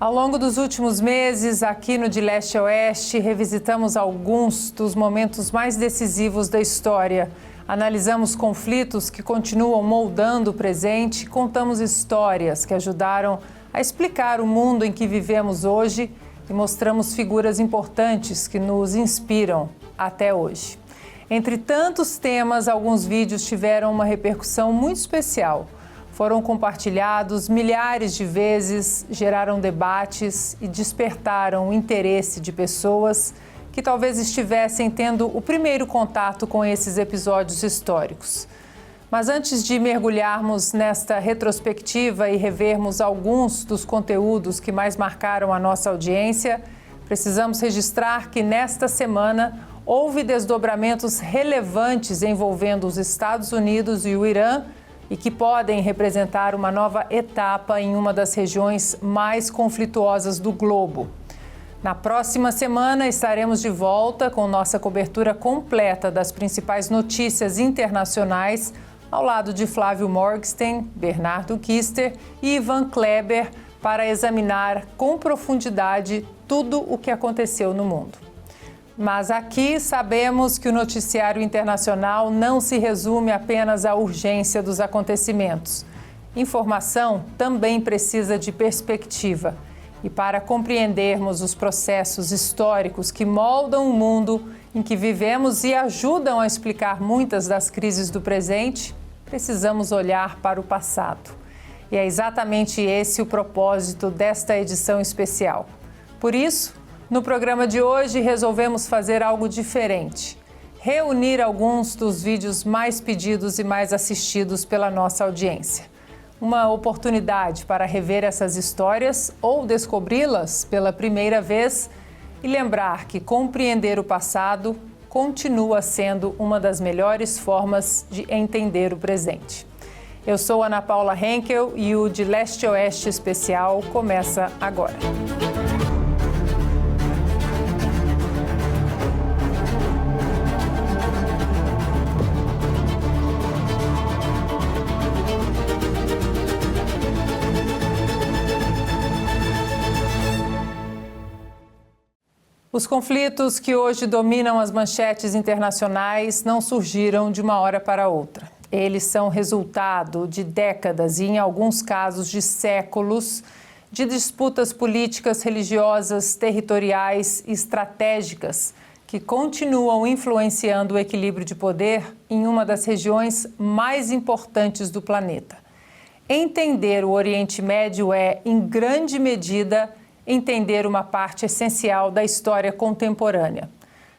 Ao longo dos últimos meses, aqui no De Leste a Oeste, revisitamos alguns dos momentos mais decisivos da história. Analisamos conflitos que continuam moldando o presente, contamos histórias que ajudaram a explicar o mundo em que vivemos hoje e mostramos figuras importantes que nos inspiram até hoje. Entre tantos temas, alguns vídeos tiveram uma repercussão muito especial. Foram compartilhados milhares de vezes, geraram debates e despertaram o interesse de pessoas que talvez estivessem tendo o primeiro contato com esses episódios históricos. Mas antes de mergulharmos nesta retrospectiva e revermos alguns dos conteúdos que mais marcaram a nossa audiência, precisamos registrar que nesta semana houve desdobramentos relevantes envolvendo os Estados Unidos e o Irã e que podem representar uma nova etapa em uma das regiões mais conflituosas do globo. Na próxima semana estaremos de volta com nossa cobertura completa das principais notícias internacionais, ao lado de Flávio Morgenstern, Bernardo Kister e Ivan Kleber, para examinar com profundidade tudo o que aconteceu no mundo. Mas aqui sabemos que o noticiário internacional não se resume apenas à urgência dos acontecimentos. Informação também precisa de perspectiva. E para compreendermos os processos históricos que moldam o mundo em que vivemos e ajudam a explicar muitas das crises do presente, precisamos olhar para o passado. E é exatamente esse o propósito desta edição especial. Por isso, no programa de hoje, resolvemos fazer algo diferente. Reunir alguns dos vídeos mais pedidos e mais assistidos pela nossa audiência. Uma oportunidade para rever essas histórias ou descobri-las pela primeira vez e lembrar que compreender o passado continua sendo uma das melhores formas de entender o presente. Eu sou Ana Paula Henkel e o De Leste a Oeste especial começa agora. Os conflitos que hoje dominam as manchetes internacionais não surgiram de uma hora para outra. Eles são resultado de décadas e, em alguns casos, de séculos de disputas políticas, religiosas, territoriais e estratégicas que continuam influenciando o equilíbrio de poder em uma das regiões mais importantes do planeta. Entender o Oriente Médio é, em grande medida, entender uma parte essencial da história contemporânea.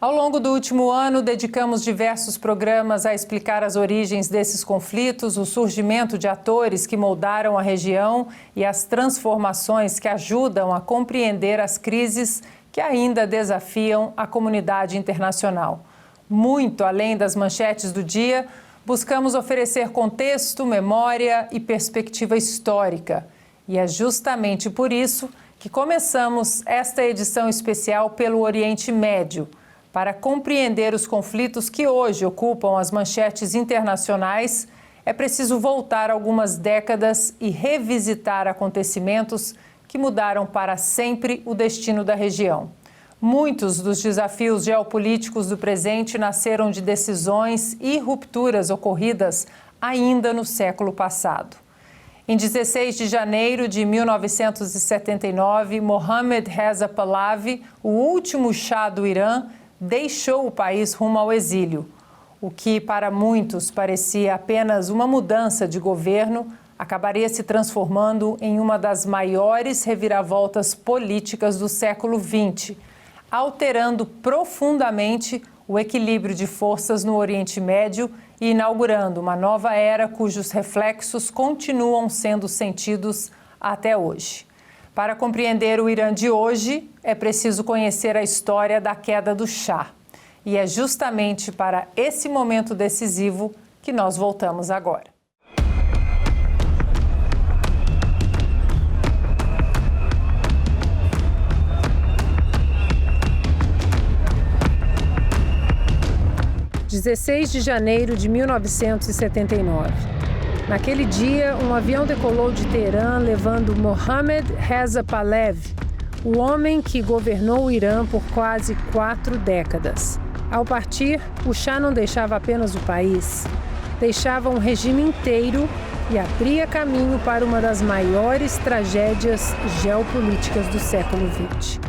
Ao longo do último ano, dedicamos diversos programas a explicar as origens desses conflitos, o surgimento de atores que moldaram a região e as transformações que ajudam a compreender as crises que ainda desafiam a comunidade internacional. Muito além das manchetes do dia, buscamos oferecer contexto, memória e perspectiva histórica. E é justamente por isso que começamos esta edição especial pelo Oriente Médio, para compreender os conflitos que hoje ocupam as manchetes internacionais, é preciso voltar algumas décadas e revisitar acontecimentos que mudaram para sempre o destino da região. Muitos dos desafios geopolíticos do presente nasceram de decisões e rupturas ocorridas ainda no século passado. Em 16 de janeiro de 1979, Mohammad Reza Pahlavi, o último Shah do Irã, deixou o país rumo ao exílio. O que para muitos parecia apenas uma mudança de governo, acabaria se transformando em uma das maiores reviravoltas políticas do século XX, alterando profundamente o equilíbrio de forças no Oriente Médio e inaugurando uma nova era cujos reflexos continuam sendo sentidos até hoje. Para compreender o Irã de hoje, é preciso conhecer a história da queda do Shah. E é justamente para esse momento decisivo que nós voltamos agora. (16 de janeiro de 1979). Naquele dia, um avião decolou de Teherã levando Mohammad Reza Pahlavi, o homem que governou o Irã por quase 4 décadas. Ao partir, o Shah não deixava apenas o país, deixava um regime inteiro e abria caminho para uma das maiores tragédias geopolíticas do século XX.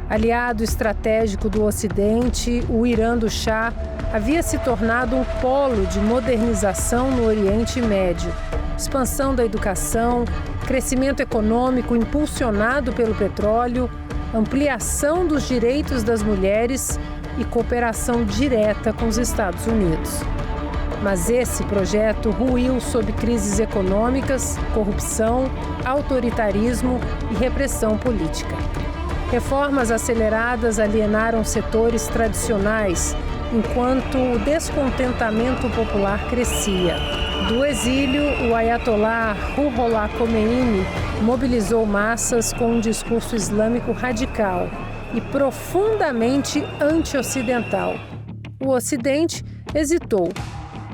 Aliado estratégico do Ocidente, o Irã do Shah havia se tornado um polo de modernização no Oriente Médio, expansão da educação, crescimento econômico impulsionado pelo petróleo, ampliação dos direitos das mulheres e cooperação direta com os Estados Unidos. Mas esse projeto ruiu sob crises econômicas, corrupção, autoritarismo e repressão política. Reformas aceleradas alienaram setores tradicionais, enquanto o descontentamento popular crescia. Do exílio, o Ayatollah Ruhollah Khomeini mobilizou massas com um discurso islâmico radical e profundamente anti-ocidental. O Ocidente hesitou.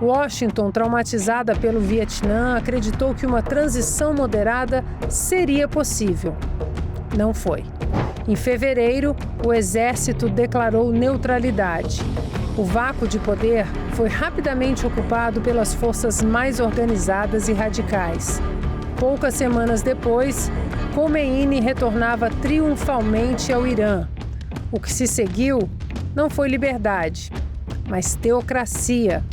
Washington, traumatizada pelo Vietnã, acreditou que uma transição moderada seria possível. Não foi. Em fevereiro, o exército declarou neutralidade. O vácuo de poder foi rapidamente ocupado pelas forças mais organizadas e radicais. Poucas semanas depois, Khomeini retornava triunfalmente ao Irã. O que se seguiu não foi liberdade, mas teocracia.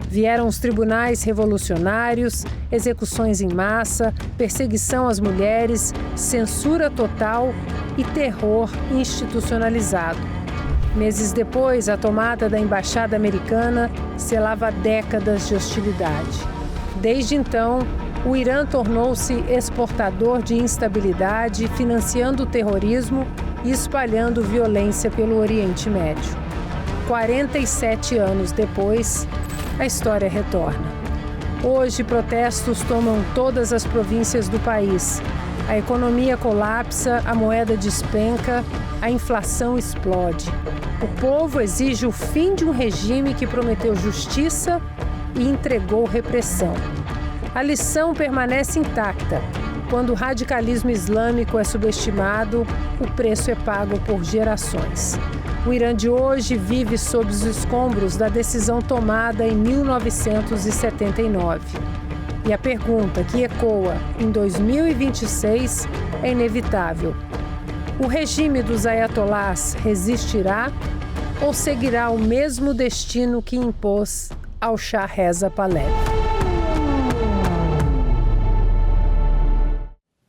Vieram os tribunais revolucionários, execuções em massa, perseguição às mulheres, censura total e terror institucionalizado. Meses depois, a tomada da embaixada americana selava décadas de hostilidade. Desde então, o Irã tornou-se exportador de instabilidade, financiando o terrorismo e espalhando violência pelo Oriente Médio. 47 anos depois, a história retorna. Hoje, protestos tomam todas as províncias do país. A economia colapsa, a moeda despenca, a inflação explode. O povo exige o fim de um regime que prometeu justiça e entregou repressão. A lição permanece intacta. Quando o radicalismo islâmico é subestimado, o preço é pago por gerações. O Irã de hoje vive sob os escombros da decisão tomada em 1979. E a pergunta que ecoa em 2026 é inevitável. O regime dos ayatolás resistirá ou seguirá o mesmo destino que impôs ao Shah Reza Pahlavi?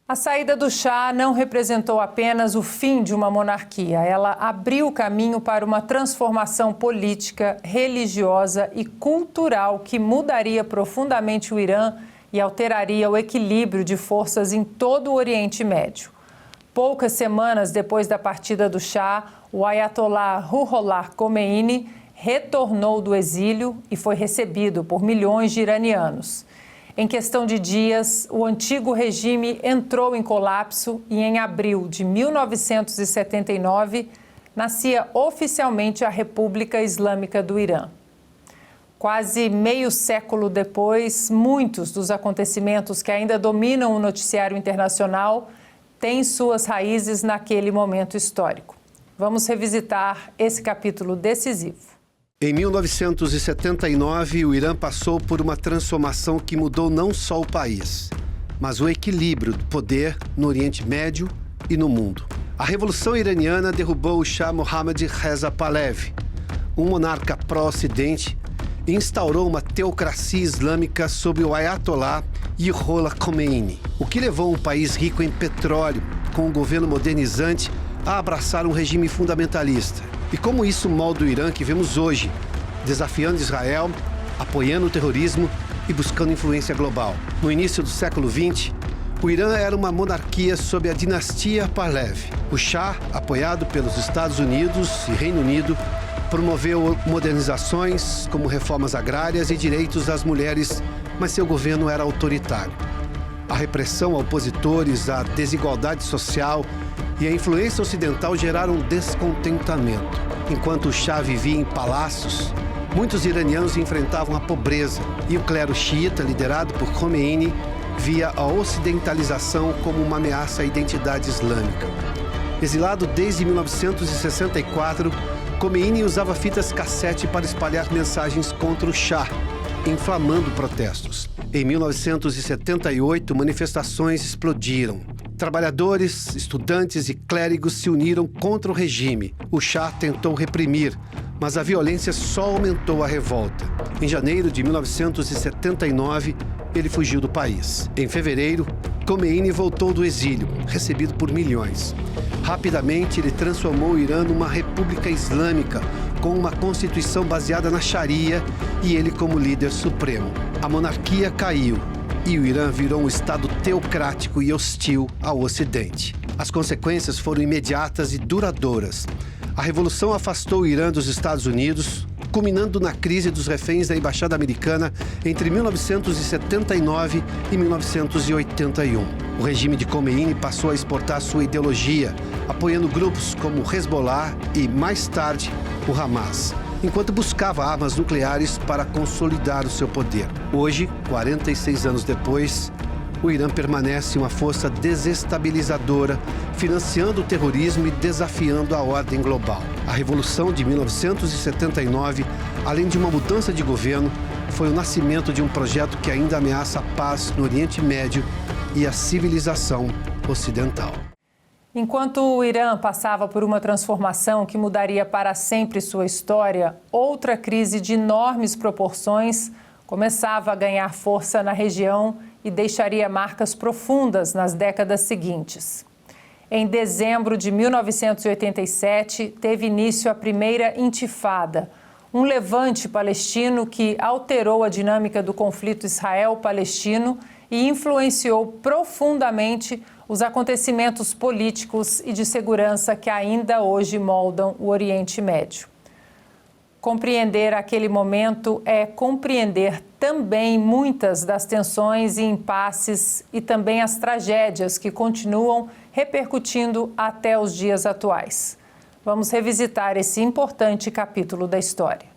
A saída do Shah não representou apenas o fim de uma monarquia. Ela abriu o caminho para uma transformação política, religiosa e cultural que mudaria profundamente o Irã e alteraria o equilíbrio de forças em todo o Oriente Médio. Poucas semanas depois da partida do Shah, o Ayatollah Ruhollah Khomeini retornou do exílio e foi recebido por milhões de iranianos. Em questão de dias, o antigo regime entrou em colapso e, em abril de 1979, nascia oficialmente a República Islâmica do Irã. Quase meio século depois, muitos dos acontecimentos que ainda dominam o noticiário internacional têm suas raízes naquele momento histórico. Vamos revisitar esse capítulo decisivo. Em 1979, o Irã passou por uma transformação que mudou não só o país, mas o equilíbrio do poder no Oriente Médio e no mundo. A Revolução Iraniana derrubou o Shah Mohammad Reza Pahlavi, um monarca pró-Ocidente, e instaurou uma teocracia islâmica sob o Ayatollah Ruhollah Khomeini, o que levou um país rico em petróleo, com um governo modernizante, a abraçar um regime fundamentalista. E como isso molda o Irã que vemos hoje, desafiando Israel, apoiando o terrorismo e buscando influência global. No início do século XX, o Irã era uma monarquia sob a dinastia Pahlavi. O Shah, apoiado pelos Estados Unidos e Reino Unido, promoveu modernizações como reformas agrárias e direitos das mulheres, mas seu governo era autoritário. A repressão a opositores, a desigualdade social e a influência ocidental geraram descontentamento. Enquanto o Shah vivia em palácios, Muitos iranianos enfrentavam a pobreza e o clero xiita, liderado por Khomeini, via a ocidentalização como uma ameaça à identidade islâmica. Exilado desde 1964, Khomeini usava fitas cassete para espalhar mensagens contra o Shah, inflamando protestos. Em 1978, manifestações explodiram. Trabalhadores, estudantes e clérigos se uniram contra o regime. O Shah tentou reprimir, mas a violência só aumentou a revolta. Em janeiro de 1979, ele fugiu do país. Em fevereiro, Khomeini voltou do exílio, recebido por milhões. Rapidamente, ele transformou o Irã numa república islâmica, com uma constituição baseada na Sharia e ele como líder supremo. A monarquia caiu e o Irã virou um estado teocrático e hostil ao Ocidente. As consequências foram imediatas e duradouras. A revolução afastou o Irã dos Estados Unidos, culminando na crise dos reféns da Embaixada Americana entre 1979 e 1981. O regime de Khomeini passou a exportar sua ideologia, apoiando grupos como o Hezbollah e, mais tarde, o Hamas, enquanto buscava armas nucleares para consolidar o seu poder. Hoje, 46 anos depois, o Irã permanece uma força desestabilizadora, financiando o terrorismo e desafiando a ordem global. A Revolução de 1979, além de uma mudança de governo, foi o nascimento de um projeto que ainda ameaça a paz no Oriente Médio e a civilização ocidental. Enquanto o Irã passava por uma transformação que mudaria para sempre sua história, outra crise de enormes proporções começava a ganhar força na região e deixaria marcas profundas nas décadas seguintes. Em dezembro de 1987, teve início a primeira Intifada, um levante palestino que alterou a dinâmica do conflito Israel-Palestino e influenciou profundamente os acontecimentos políticos e de segurança que ainda hoje moldam o Oriente Médio. Compreender aquele momento é compreender também muitas das tensões e impasses e também as tragédias que continuam repercutindo até os dias atuais. Vamos revisitar esse importante capítulo da história.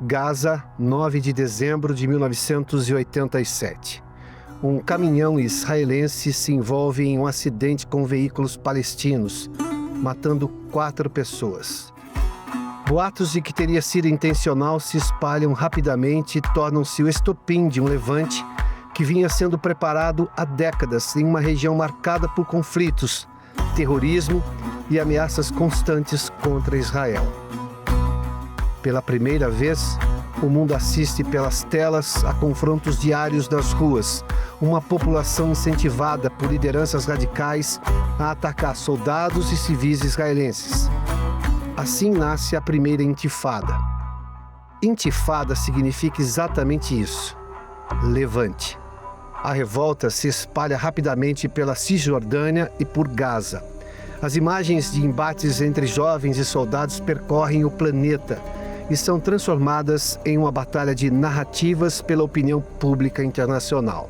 Gaza, 9 de dezembro de 1987. Um caminhão israelense se envolve em um acidente com veículos palestinos, matando 4 pessoas. Boatos de que teria sido intencional se espalham rapidamente e tornam-se o estopim de um levante que vinha sendo preparado há décadas em uma região marcada por conflitos, terrorismo e ameaças constantes contra Israel. Pela primeira vez, o mundo assiste pelas telas a confrontos diários nas ruas, uma população incentivada por lideranças radicais a atacar soldados e civis israelenses. Assim nasce a primeira Intifada. Intifada significa exatamente isso: levante. A revolta se espalha rapidamente pela Cisjordânia e por Gaza. As imagens de embates entre jovens e soldados percorrem o planeta e são transformadas em uma batalha de narrativas pela opinião pública internacional.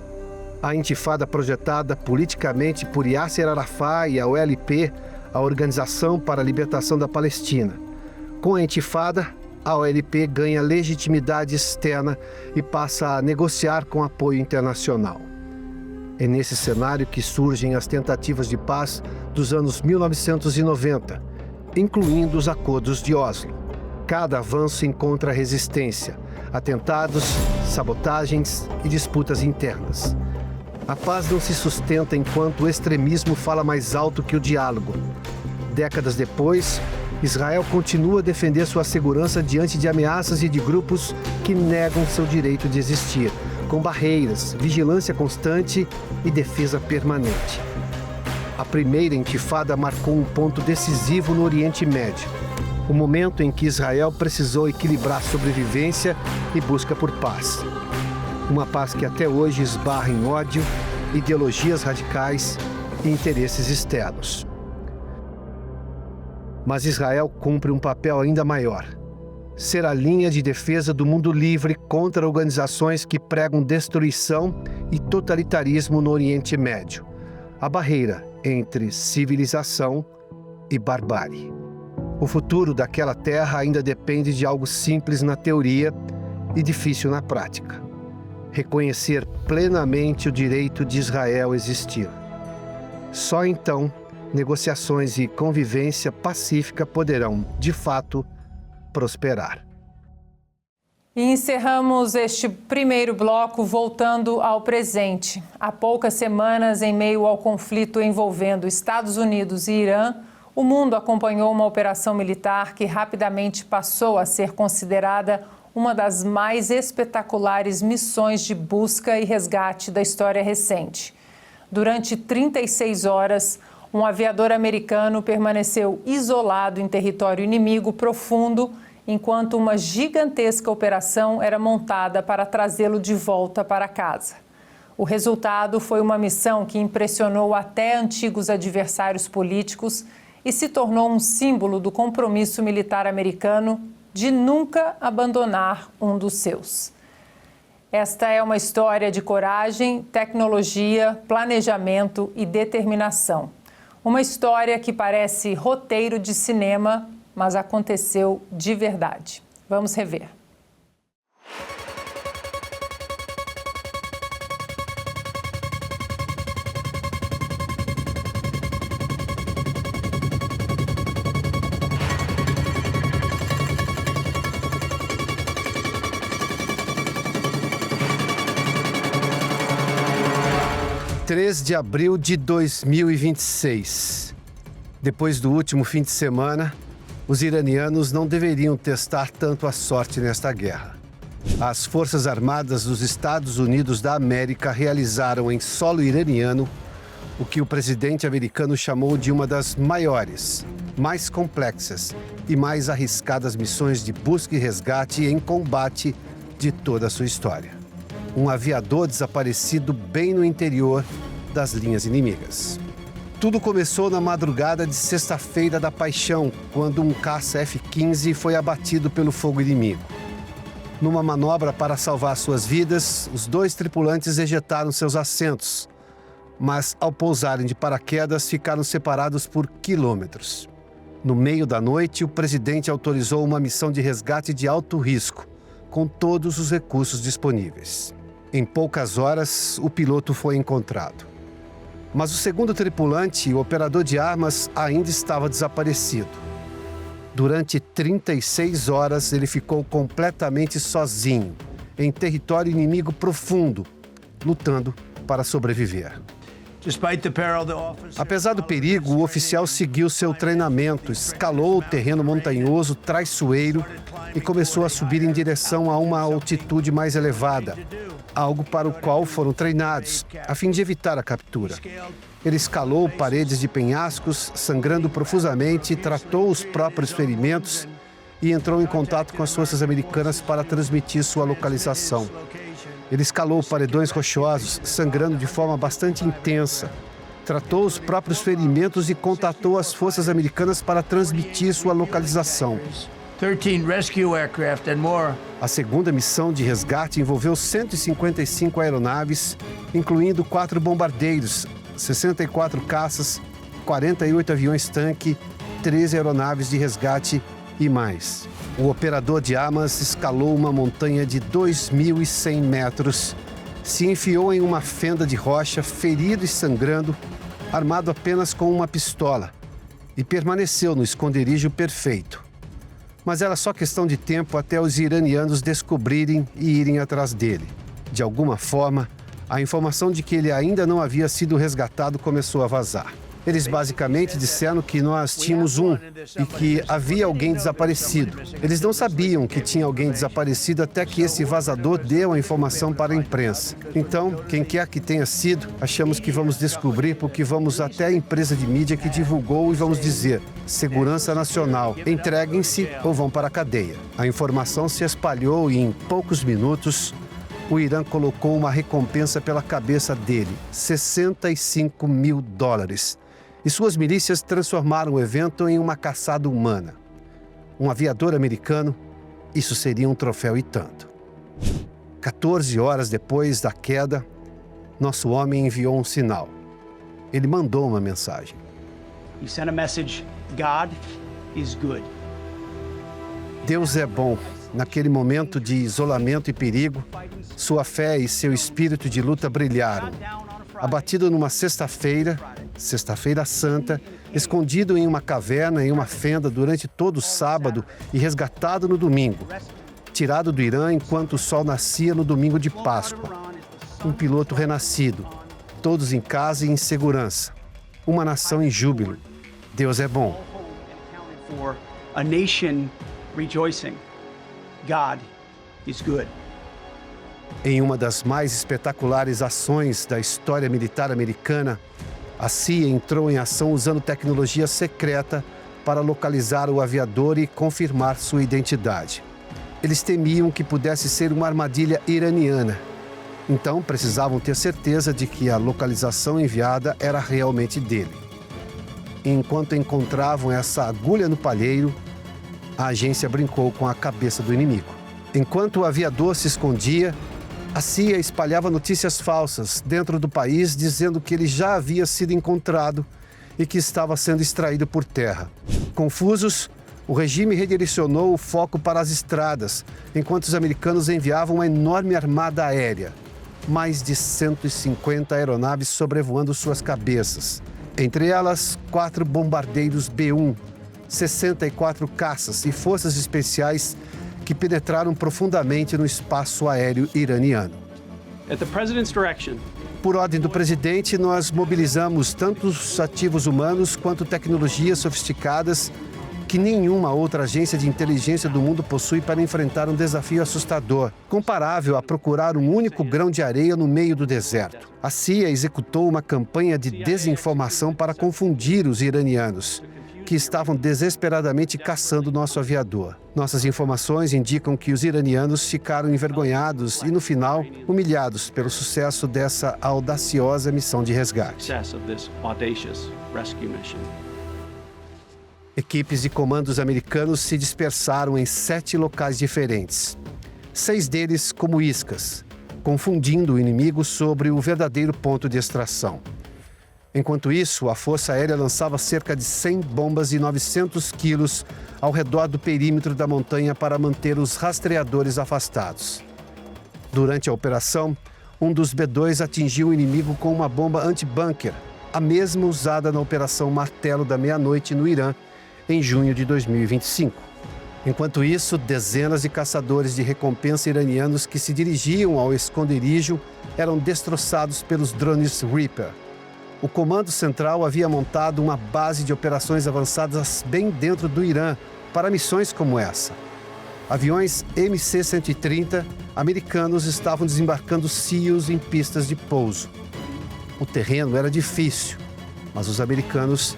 A Intifada, projetada politicamente por Yasser Arafat e a OLP, a Organização para a Libertação da Palestina. Com a Intifada, a OLP ganha legitimidade externa e passa a negociar com apoio internacional. É nesse cenário que surgem as tentativas de paz dos anos 1990, incluindo os acordos de Oslo. Cada avanço encontra resistência, atentados, sabotagens e disputas internas. A paz não se sustenta enquanto o extremismo fala mais alto que o diálogo. Décadas depois, Israel continua a defender sua segurança diante de ameaças e de grupos que negam seu direito de existir, com barreiras, vigilância constante e defesa permanente. A primeira Intifada marcou um ponto decisivo no Oriente Médio, o momento em que Israel precisou equilibrar sobrevivência e busca por paz. Uma paz que até hoje esbarra em ódio, ideologias radicais e interesses externos. Mas Israel cumpre um papel ainda maior: ser a linha de defesa do mundo livre contra organizações que pregam destruição e totalitarismo no Oriente Médio, a barreira entre civilização e barbárie. O futuro daquela terra ainda depende de algo simples na teoria e difícil na prática: reconhecer plenamente o direito de Israel existir. Só então, negociações e convivência pacífica poderão, de fato, prosperar. E encerramos este primeiro bloco voltando ao presente. Há poucas semanas, em meio ao conflito envolvendo Estados Unidos e Irã, o mundo acompanhou uma operação militar que rapidamente passou a ser considerada uma das mais espetaculares missões de busca e resgate da história recente. Durante 36 horas, um aviador americano permaneceu isolado em território inimigo profundo, enquanto uma gigantesca operação era montada para trazê-lo de volta para casa. O resultado foi uma missão que impressionou até antigos adversários políticos e se tornou um símbolo do compromisso militar americano de nunca abandonar um dos seus. Esta é uma história de coragem, tecnologia, planejamento e determinação. Uma história que parece roteiro de cinema, mas aconteceu de verdade. Vamos rever. – 3 de abril de 2026. Depois do último fim de semana, os iranianos não deveriam testar tanto a sorte nesta guerra. As Forças Armadas dos Estados Unidos da América realizaram em solo iraniano o que o presidente americano chamou de uma das maiores, mais complexas e mais arriscadas missões de busca e resgate em combate de toda a sua história. Um aviador desaparecido bem no interior das linhas inimigas. Tudo começou na madrugada de sexta-feira da Paixão, quando um caça F-15 foi abatido pelo fogo inimigo. Numa manobra para salvar suas vidas, os 2 tripulantes ejetaram seus assentos, mas ao pousarem de paraquedas ficaram separados por quilômetros. No meio da noite, o presidente autorizou uma missão de resgate de alto risco, com todos os recursos disponíveis. Em poucas horas, o piloto foi encontrado. Mas o segundo tripulante, o operador de armas, ainda estava desaparecido. Durante 36 horas, ele ficou completamente sozinho, em território inimigo profundo, lutando para sobreviver. Apesar do perigo, o oficial seguiu seu treinamento, escalou o terreno montanhoso traiçoeiro e começou a subir em direção a uma altitude mais elevada, algo para o qual foram treinados, a fim de evitar a captura. Ele escalou paredes de penhascos, sangrando profusamente, tratou os próprios ferimentos e entrou em contato com as forças americanas para transmitir sua localização. Ele escalou paredões rochosos, sangrando de forma bastante intensa, tratou os próprios ferimentos e contatou as forças americanas para transmitir sua localização. 13 rescue aircraft and more. A segunda missão de resgate envolveu 155 aeronaves, incluindo 4 bombardeiros, 64 caças, 48 aviões-tanque, 13 aeronaves de resgate e mais. O operador de armas escalou uma montanha de 2.100 metros, se enfiou em uma fenda de rocha, ferido e sangrando, armado apenas com uma pistola, e permaneceu no esconderijo perfeito. Mas era só questão de tempo até os iranianos descobrirem e irem atrás dele. De alguma forma, a informação de que ele ainda não havia sido resgatado começou a vazar. Eles basicamente disseram que nós tínhamos um e que havia alguém desaparecido. Eles não sabiam que tinha alguém desaparecido até que esse vazador deu a informação para a imprensa. Então, quem quer que tenha sido, achamos que vamos descobrir porque vamos até a empresa de mídia que divulgou e vamos dizer: segurança nacional, entreguem-se ou vão para a cadeia. A informação se espalhou e em poucos minutos, o Irã colocou uma recompensa pela cabeça dele, $65 mil. E suas milícias transformaram o evento em uma caçada humana. Um aviador americano, isso seria um troféu e tanto. 14 horas depois da queda, nosso homem enviou um sinal. Ele mandou uma mensagem. He sent a message God is good. Deus é bom. Naquele momento de isolamento e perigo, sua fé e seu espírito de luta brilharam. Abatido numa sexta-feira santa, escondido em uma caverna, em uma fenda durante todo o sábado e resgatado no domingo. Tirado do Irã enquanto o sol nascia no domingo de Páscoa. Um piloto renascido, todos em casa e em segurança. Uma nação em júbilo. Deus é bom. For a nation rejoicing. God is good. Em uma das mais espetaculares ações da história militar americana, a CIA entrou em ação usando tecnologia secreta para localizar o aviador e confirmar sua identidade. Eles temiam que pudesse ser uma armadilha iraniana. Então, precisavam ter certeza de que a localização enviada era realmente dele. Enquanto encontravam essa agulha no palheiro, a agência brincou com a cabeça do inimigo. Enquanto o aviador se escondia, a CIA espalhava notícias falsas dentro do país, dizendo que ele já havia sido encontrado e que estava sendo extraído por terra. Confusos, o regime redirecionou o foco para as estradas, enquanto os americanos enviavam uma enorme armada aérea. Mais de 150 aeronaves sobrevoando suas cabeças. Entre elas, 4 bombardeiros B-1, 64 caças e forças especiais que penetraram profundamente no espaço aéreo iraniano. At the president's direction, Por ordem do presidente, nós mobilizamos tanto os ativos humanos quanto tecnologias sofisticadas que nenhuma outra agência de inteligência do mundo possui para enfrentar um desafio assustador, comparável a procurar um único grão de areia no meio do deserto. A CIA executou uma campanha de desinformação para confundir os iranianos, que estavam desesperadamente caçando nosso aviador. Nossas informações indicam que os iranianos ficaram envergonhados e, no final, humilhados pelo sucesso dessa audaciosa missão de resgate. success of this audacious rescue mission. Equipes de comandos americanos se dispersaram em 7 locais diferentes. 6 deles como iscas, confundindo o inimigo sobre o verdadeiro ponto de extração. Enquanto isso, a Força Aérea lançava cerca de 100 bombas e 900 quilos ao redor do perímetro da montanha para manter os rastreadores afastados. Durante a operação, um dos B-2 atingiu o inimigo com uma bomba anti-bunker, a mesma usada na Operação Martelo da Meia-Noite no Irã, em junho de 2025. Enquanto isso, dezenas de caçadores de recompensa iranianos que se dirigiam ao esconderijo eram destroçados pelos drones Reaper. O Comando Central havia montado uma base de operações avançadas bem dentro do Irã para missões como essa. Aviões MC-130 americanos estavam desembarcando SEALs em pistas de pouso. O terreno era difícil, mas os americanos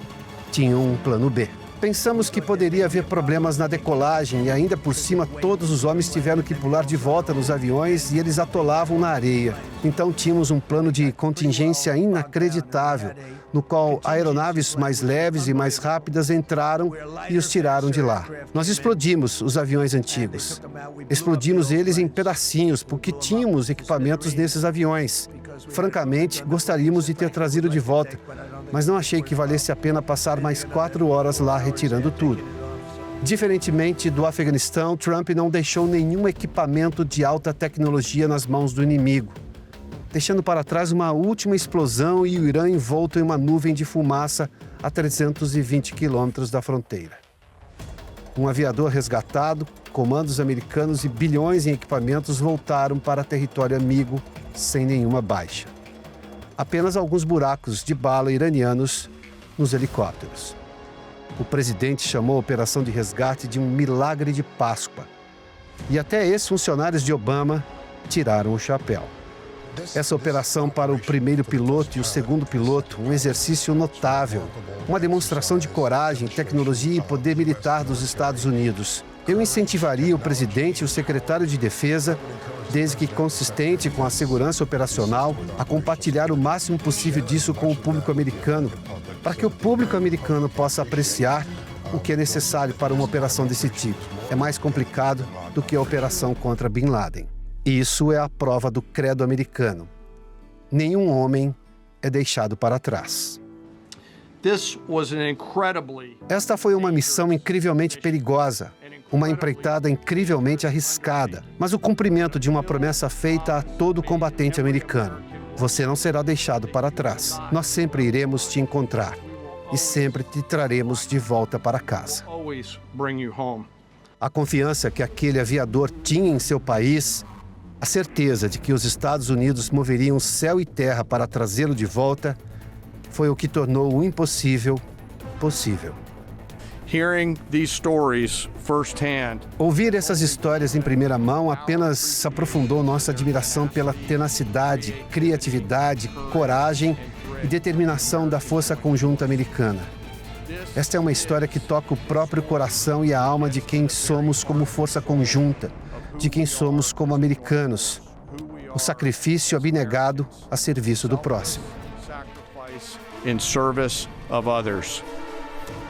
tinham um plano B. Pensamos que poderia haver problemas na decolagem e ainda por cima todos os homens tiveram que pular de volta nos aviões e eles atolavam na areia. Então tínhamos um plano de contingência inacreditável, no qual aeronaves mais leves e mais rápidas entraram e os tiraram de lá. Nós explodimos os aviões antigos. Explodimos eles em pedacinhos porque tínhamos equipamentos nesses aviões. Francamente, gostaríamos de ter trazido de volta, mas não achei que valesse a pena passar mais 4 horas lá retirando tudo. Diferentemente do Afeganistão, Trump não deixou nenhum equipamento de alta tecnologia nas mãos do inimigo, deixando para trás uma última explosão e o Irã envolto em uma nuvem de fumaça a 320 quilômetros da fronteira. Um aviador resgatado, comandos americanos e bilhões em equipamentos voltaram para território amigo sem nenhuma baixa. Apenas alguns buracos de bala iranianos nos helicópteros. O presidente chamou a operação de resgate de um milagre de Páscoa. E até ex-funcionários de Obama tiraram o chapéu. Essa operação para o primeiro piloto e o segundo piloto, um exercício notável, uma demonstração de coragem, tecnologia e poder militar dos Estados Unidos. Eu incentivaria o presidente e o secretário de Defesa, desde que consistente com a segurança operacional, a compartilhar o máximo possível disso com o público americano, para que o público americano possa apreciar o que é necessário para uma operação desse tipo. É mais complicado do que a operação contra Bin Laden. Isso é a prova do credo americano. Nenhum homem é deixado para trás. This was an incredibly Esta foi uma missão incrivelmente perigosa, uma empreitada incrivelmente arriscada, mas o cumprimento de uma promessa feita a todo combatente americano. Você não será deixado para trás. Nós sempre iremos te encontrar e sempre te traremos de volta para casa. always bring you home. A confiança que aquele aviador tinha em seu país, a certeza de que os Estados Unidos moveriam céu e terra para trazê-lo de volta, foi o que tornou o impossível possível. Hearing these stories firsthand Ouvir essas histórias em primeira mão apenas aprofundou nossa admiração pela tenacidade, criatividade, coragem e determinação da Força Conjunta Americana. Esta é uma história que toca o próprio coração e a alma de quem somos como força conjunta, de quem somos como americanos. O sacrifício abnegado a serviço do próximo. sacrifice in service of others.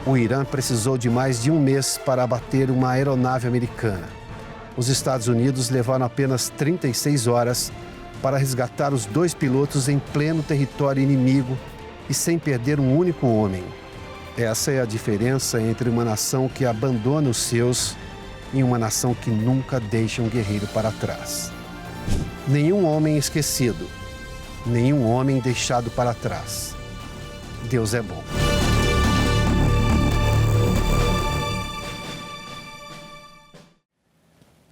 O Irã precisou de mais de um mês para abater uma aeronave americana. Os Estados Unidos levaram apenas 36 horas para resgatar os 2 pilotos em pleno território inimigo e sem perder um único homem. Essa é a diferença entre uma nação que abandona os seus e uma nação que nunca deixa um guerreiro para trás. Nenhum homem esquecido, nenhum homem deixado para trás. Deus é bom.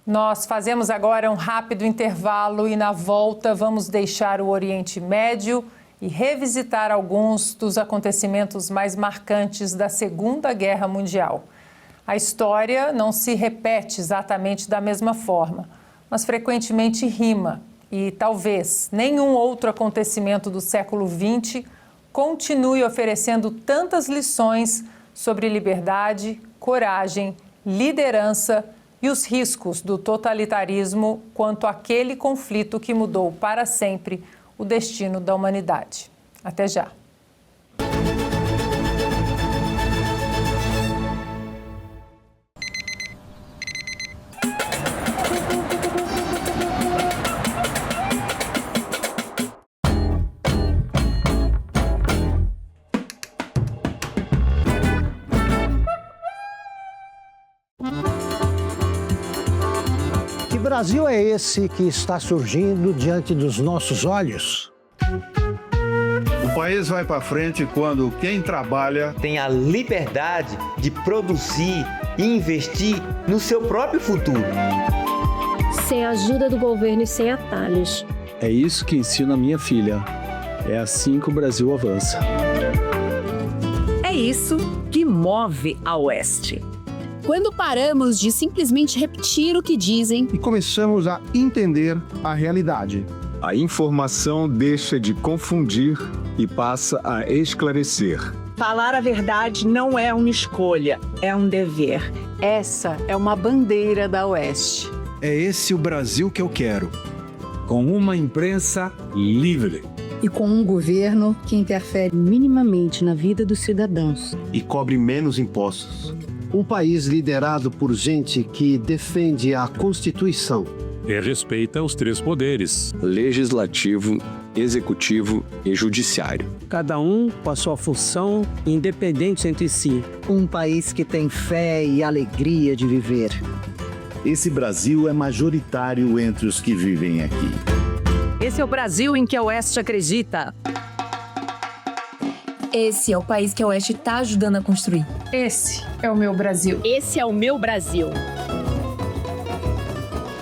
Nós fazemos agora um rápido intervalo e na volta vamos deixar o Oriente Médio e revisitar alguns dos acontecimentos mais marcantes da Segunda Guerra Mundial. A história não se repete exatamente da mesma forma, mas frequentemente rima e talvez nenhum outro acontecimento do século XX continue oferecendo tantas lições sobre liberdade, coragem, liderança e os riscos do totalitarismo quanto aquele conflito que mudou para sempre o destino da humanidade. Até já. Que Brasil é esse que está surgindo diante dos nossos olhos? O país vai para frente quando quem trabalha tem a liberdade de produzir e investir no seu próprio futuro. Sem a ajuda do governo e sem atalhos. É isso que ensino a minha filha. É assim que o Brasil avança. É isso que move a Oeste. Quando paramos de simplesmente repetir o que dizem e começamos a entender a realidade. A informação deixa de confundir e passa a esclarecer. Falar a verdade não é uma escolha, é um dever. Essa é uma bandeira da Oeste. É esse o Brasil que eu quero. Com uma imprensa livre. E com um governo que interfere minimamente na vida dos cidadãos. E cobre menos impostos. Um país liderado por gente que defende a Constituição. E respeita os 3 poderes: legislativo, executivo e judiciário. Cada um com a sua função, independente entre si. Um país que tem fé e alegria de viver. Esse Brasil é majoritário entre os que vivem aqui. Esse é o Brasil em que a Oeste acredita. Esse é o país que a Oeste está ajudando a construir. Esse é o meu Brasil. Esse é o meu Brasil.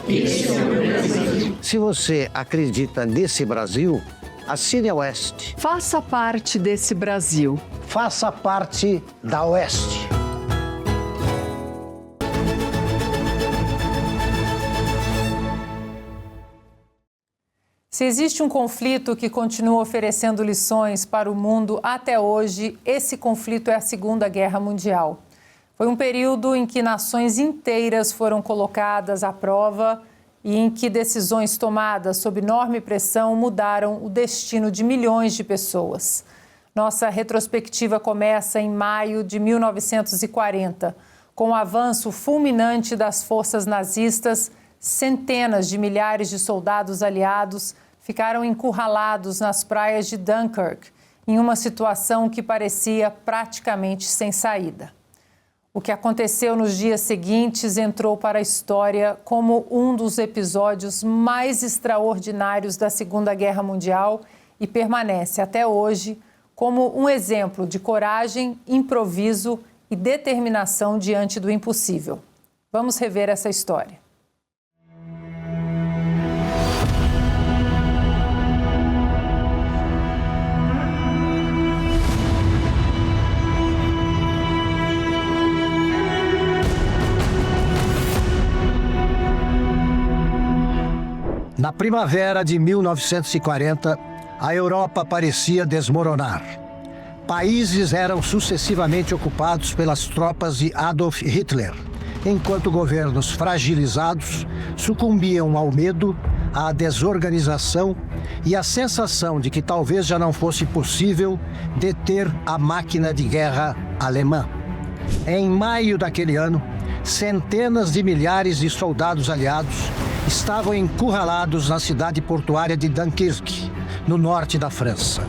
Esse é o meu Brasil. Se você acredita nesse Brasil, assine a Oeste. Faça parte desse Brasil. Faça parte da Oeste. Se existe um conflito que continua oferecendo lições para o mundo até hoje, esse conflito é a Segunda Guerra Mundial. Foi um período em que nações inteiras foram colocadas à prova e em que decisões tomadas sob enorme pressão mudaram o destino de milhões de pessoas. Nossa retrospectiva começa em maio de 1940. Com o avanço fulminante das forças nazistas, centenas de milhares de soldados aliados ficaram encurralados nas praias de Dunkirk em uma situação que parecia praticamente sem saída. O que aconteceu nos dias seguintes entrou para a história como um dos episódios mais extraordinários da Segunda Guerra Mundial e permanece até hoje como um exemplo de coragem, improviso e determinação diante do impossível. Vamos rever essa história. Na primavera de 1940, a Europa parecia desmoronar. Países eram sucessivamente ocupados pelas tropas de Adolf Hitler, enquanto governos fragilizados sucumbiam ao medo, à desorganização e à sensação de que talvez já não fosse possível deter a máquina de guerra alemã. Em maio daquele ano, centenas de milhares de soldados aliados estavam encurralados na cidade portuária de Dunkerque, no norte da França.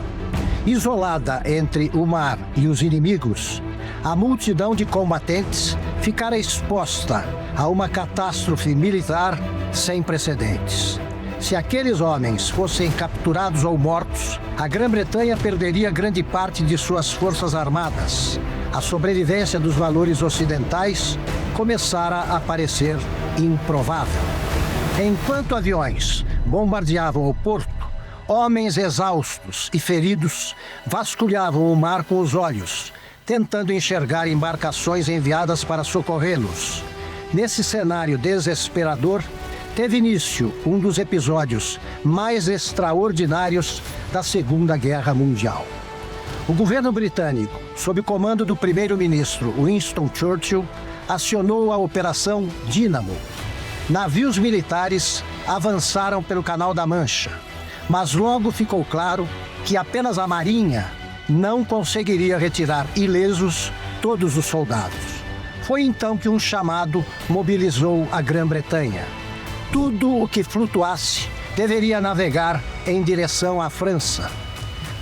Isolada entre o mar e os inimigos, a multidão de combatentes ficara exposta a uma catástrofe militar sem precedentes. Se aqueles homens fossem capturados ou mortos, a Grã-Bretanha perderia grande parte de suas forças armadas. A sobrevivência dos valores ocidentais começara a parecer improvável. Enquanto aviões bombardeavam o porto, homens exaustos e feridos vasculhavam o mar com os olhos, tentando enxergar embarcações enviadas para socorrê-los. Nesse cenário desesperador, teve início um dos episódios mais extraordinários da Segunda Guerra Mundial. O governo britânico, sob o comando do primeiro-ministro Winston Churchill, acionou a Operação Dínamo. Navios militares avançaram pelo Canal da Mancha, mas logo ficou claro que apenas a Marinha não conseguiria retirar ilesos todos os soldados. Foi então que um chamado mobilizou a Grã-Bretanha. Tudo o que flutuasse deveria navegar em direção à França.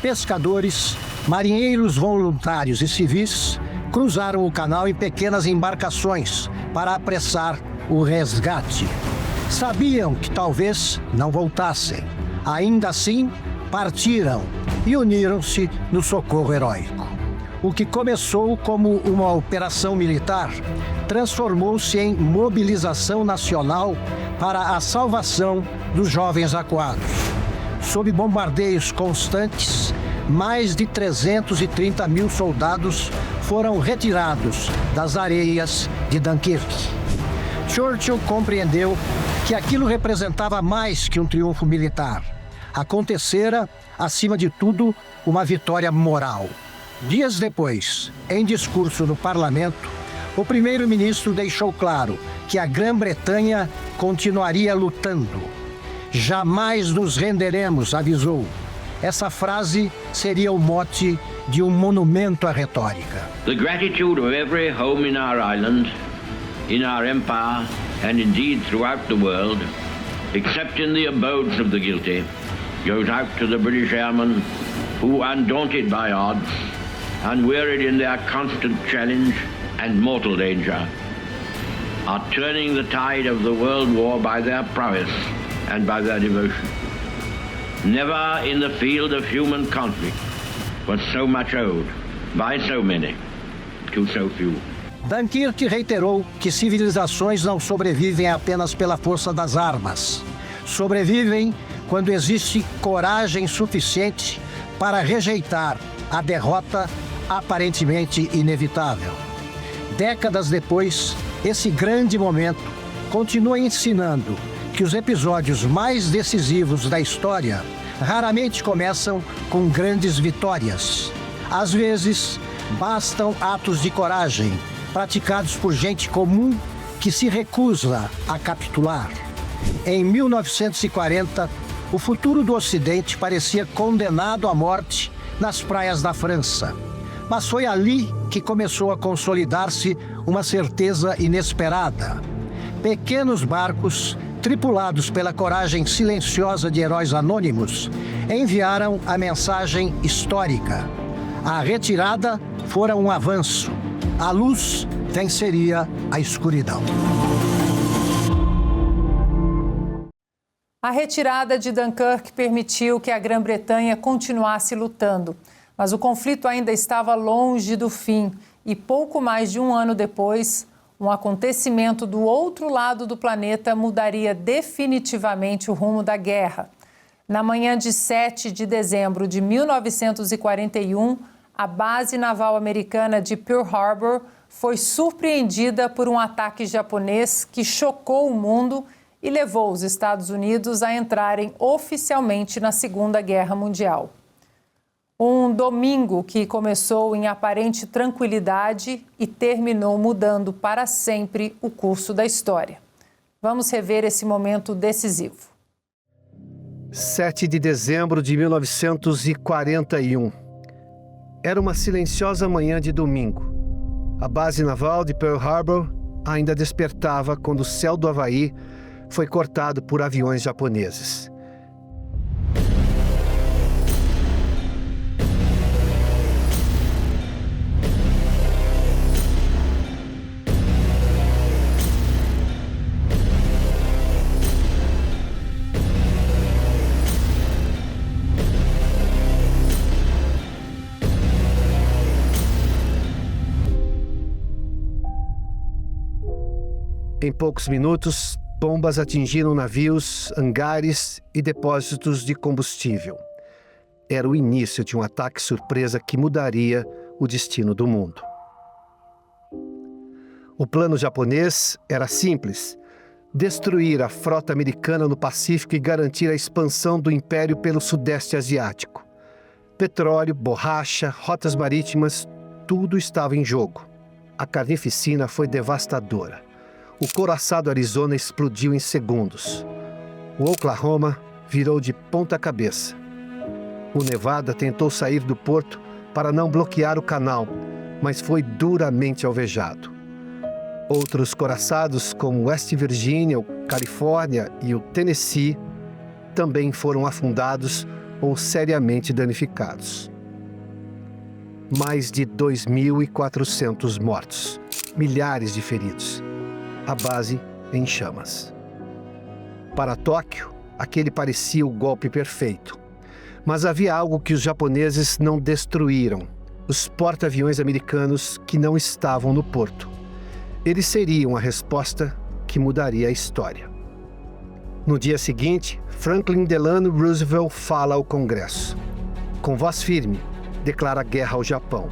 Pescadores, marinheiros voluntários e civis cruzaram o canal em pequenas embarcações para apressar o resgate. Sabiam que talvez não voltassem. Ainda assim, partiram e uniram-se no socorro heróico. O que começou como uma operação militar transformou-se em mobilização nacional para a salvação dos jovens acuados. Sob bombardeios constantes, mais de 330 mil soldados foram retirados das areias de Dunkerque. Churchill compreendeu que aquilo representava mais que um triunfo militar. Acontecera, acima de tudo, uma vitória moral. Dias depois, em discurso no parlamento, o primeiro-ministro deixou claro que a Grã-Bretanha continuaria lutando. Jamais nos renderemos, avisou. Essa frase seria o mote de um monumento à retórica. The gratitude of every home in our island, in our empire, and indeed throughout the world, except in the abodes of the guilty, goes out to the British airmen who, undaunted by odds, unwearied in their constant challenge and mortal danger, are turning the tide of the world war by their prowess and by their devotion. Never in the field of human conflict was so much owed by so many to so few. Dunkerque reiterou que civilizações não sobrevivem apenas pela força das armas. Sobrevivem quando existe coragem suficiente para rejeitar a derrota aparentemente inevitável. Décadas depois, esse grande momento continua ensinando que os episódios mais decisivos da história raramente começam com grandes vitórias. Às vezes, bastam atos de coragem, praticados por gente comum que se recusa a capitular. Em 1940, o futuro do Ocidente parecia condenado à morte nas praias da França. Mas foi ali que começou a consolidar-se uma certeza inesperada. Pequenos barcos tripulados pela coragem silenciosa de heróis anônimos, enviaram a mensagem histórica. A retirada fora um avanço. A luz venceria a escuridão. A retirada de Dunkirk permitiu que a Grã-Bretanha continuasse lutando, mas o conflito ainda estava longe do fim e pouco mais de um ano depois, um acontecimento do outro lado do planeta mudaria definitivamente o rumo da guerra. Na manhã de 7 de dezembro de 1941, a base naval americana de Pearl Harbor foi surpreendida por um ataque japonês que chocou o mundo e levou os Estados Unidos a entrarem oficialmente na Segunda Guerra Mundial. Um domingo que começou em aparente tranquilidade e terminou mudando para sempre o curso da história. Vamos rever esse momento decisivo. 7 de dezembro de 1941. Era uma silenciosa manhã de domingo. A base naval de Pearl Harbor ainda despertava quando o céu do Havaí foi cortado por aviões japoneses. Em poucos minutos, bombas atingiram navios, hangares e depósitos de combustível. Era o início de um ataque surpresa que mudaria o destino do mundo. O plano japonês era simples: destruir a frota americana no Pacífico e garantir a expansão do império pelo Sudeste Asiático. Petróleo, borracha, rotas marítimas, tudo estava em jogo. A carnificina foi devastadora. O couraçado Arizona explodiu em segundos. O Oklahoma virou de ponta cabeça. O Nevada tentou sair do porto para não bloquear o canal, mas foi duramente alvejado. Outros couraçados, como West Virginia, o Califórnia e o Tennessee, também foram afundados ou seriamente danificados. Mais de 2.400 mortos, milhares de feridos. A base em chamas. Para Tóquio, aquele parecia o golpe perfeito. Mas havia algo que os japoneses não destruíram: os porta-aviões americanos que não estavam no porto. Eles seriam a resposta que mudaria a história. No dia seguinte, Franklin Delano Roosevelt fala ao Congresso. Com voz firme, declara guerra ao Japão.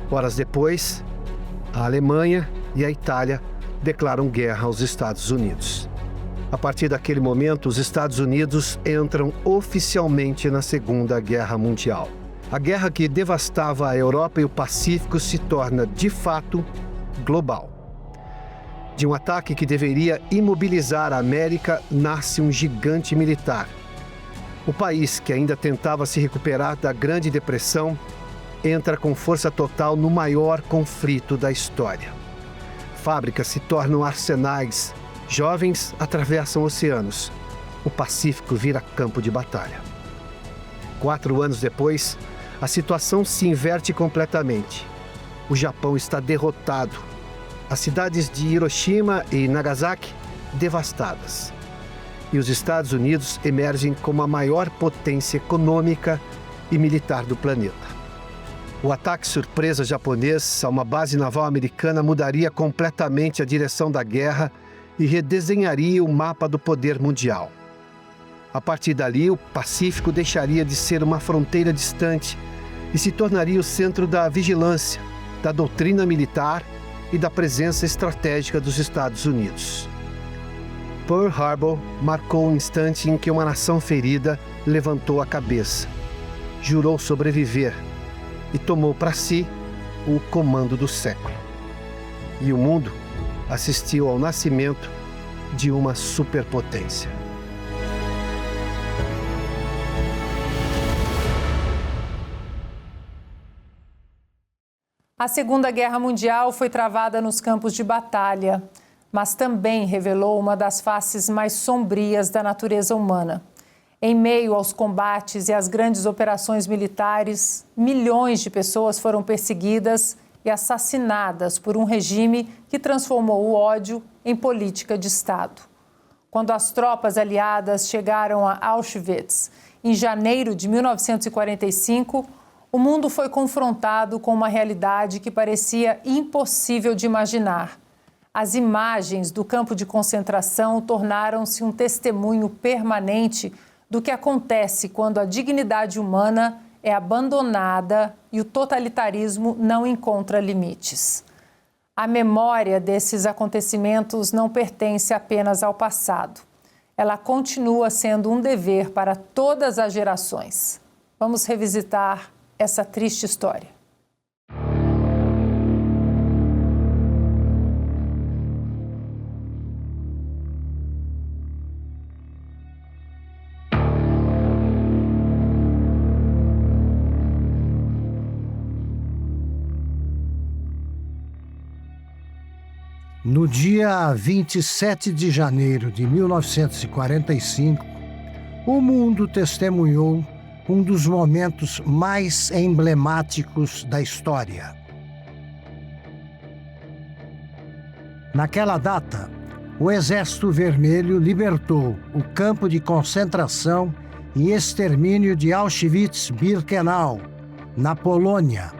Horas depois, a Alemanha e a Itália declaram guerra aos Estados Unidos. A partir daquele momento, os Estados Unidos entram oficialmente na Segunda Guerra Mundial. A guerra que devastava a Europa e o Pacífico se torna, de fato, global. De um ataque que deveria imobilizar a América, nasce um gigante militar. O país, que ainda tentava se recuperar da Grande Depressão, entra com força total no maior conflito da história. Fábricas se tornam arsenais, jovens atravessam oceanos. O Pacífico vira campo de batalha. 4 anos depois, a situação se inverte completamente. O Japão está derrotado. As cidades de Hiroshima e Nagasaki devastadas. E os Estados Unidos emergem como a maior potência econômica e militar do planeta. O ataque surpresa japonês a uma base naval americana mudaria completamente a direção da guerra e redesenharia o mapa do poder mundial. A partir dali, o Pacífico deixaria de ser uma fronteira distante e se tornaria o centro da vigilância, da doutrina militar e da presença estratégica dos Estados Unidos. Pearl Harbor marcou o instante em que uma nação ferida levantou a cabeça, jurou sobreviver e tomou para si o comando do século. E o mundo assistiu ao nascimento de uma superpotência. A Segunda Guerra Mundial foi travada nos campos de batalha. mas também revelou uma das faces mais sombrias da natureza humana. Em meio aos combates e às grandes operações militares, milhões de pessoas foram perseguidas e assassinadas por um regime que transformou o ódio em política de Estado. Quando as tropas aliadas chegaram a Auschwitz, em janeiro de 1945, o mundo foi confrontado com uma realidade que parecia impossível de imaginar. As imagens do campo de concentração tornaram-se um testemunho permanente do que acontece quando a dignidade humana é abandonada e o totalitarismo não encontra limites. A memória desses acontecimentos não pertence apenas ao passado. Ela continua sendo um dever para todas as gerações. Vamos revisitar essa triste história. No dia 27 de janeiro de 1945, o mundo testemunhou um dos momentos mais emblemáticos da história. Naquela data, o Exército Vermelho libertou o campo de concentração e extermínio de Auschwitz-Birkenau, na Polônia,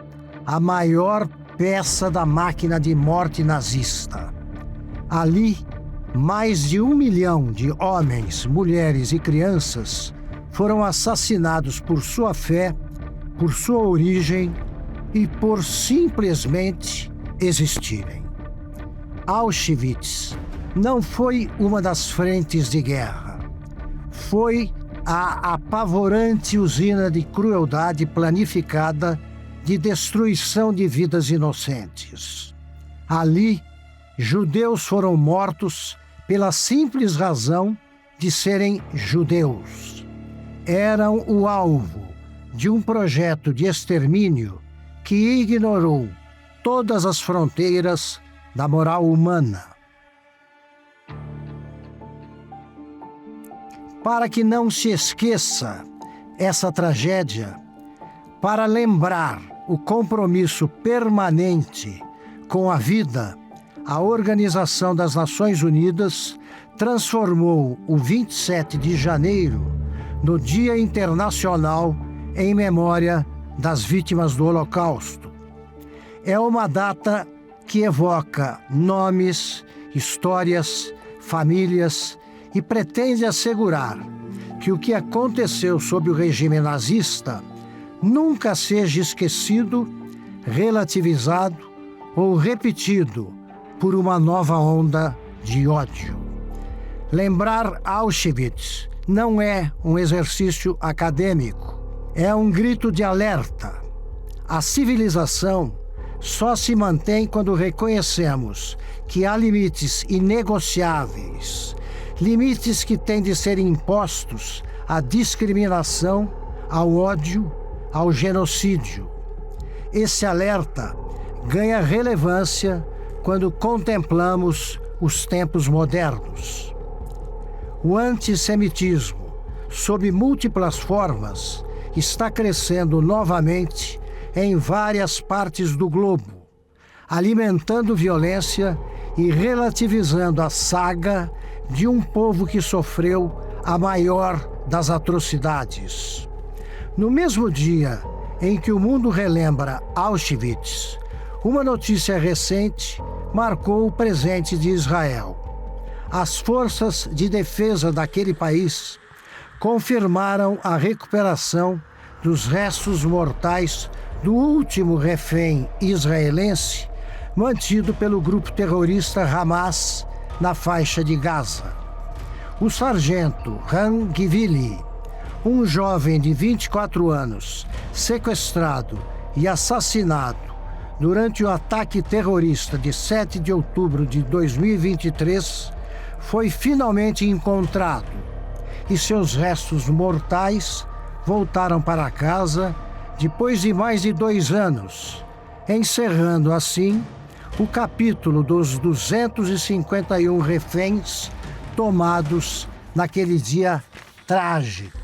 a maior peça da máquina de morte nazista. Ali, mais de 1 milhão de homens, mulheres e crianças foram assassinados por sua fé, por sua origem e por simplesmente existirem. Auschwitz não foi uma das frentes de guerra. Foi a apavorante usina de crueldade planificada de destruição de vidas inocentes. Ali, judeus foram mortos pela simples razão de serem judeus. Eram o alvo de um projeto de extermínio que ignorou todas as fronteiras da moral humana. Para que não se esqueça essa tragédia, para lembrar o compromisso permanente com a vida, a Organização das Nações Unidas transformou o 27 de janeiro no Dia Internacional em memória das vítimas do Holocausto. É uma data que evoca nomes, histórias, famílias e pretende assegurar que o que aconteceu sob o regime nazista nunca seja esquecido, relativizado ou repetido por uma nova onda de ódio. Lembrar Auschwitz não é um exercício acadêmico, é um grito de alerta. A civilização só se mantém quando reconhecemos que há limites inegociáveis, limites que têm de ser impostos à discriminação, ao ódio, ao genocídio. Esse alerta ganha relevância quando contemplamos os tempos modernos. O antissemitismo, sob múltiplas formas, está crescendo novamente em várias partes do globo, alimentando violência e relativizando a saga de um povo que sofreu a maior das atrocidades. No mesmo dia em que o mundo relembra Auschwitz, uma notícia recente marcou o presente de Israel. As forças de defesa daquele país confirmaram a recuperação dos restos mortais do último refém israelense mantido pelo grupo terrorista Hamas na faixa de Gaza. O sargento Han Givili, um jovem de 24 anos, sequestrado e assassinado durante o ataque terrorista de 7 de outubro de 2023, foi finalmente encontrado e seus restos mortais voltaram para casa depois de mais de 2 anos, encerrando assim o capítulo dos 251 reféns tomados naquele dia trágico.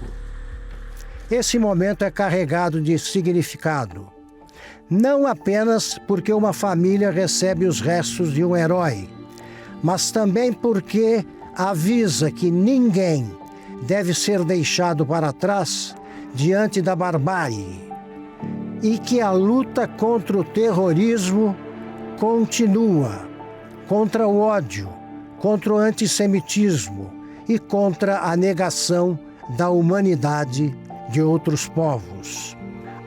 Esse momento é carregado de significado, não apenas porque uma família recebe os restos de um herói, mas também porque avisa que ninguém deve ser deixado para trás diante da barbárie e que a luta contra o terrorismo continua, contra o ódio, contra o antissemitismo e contra a negação da humanidade de outros povos.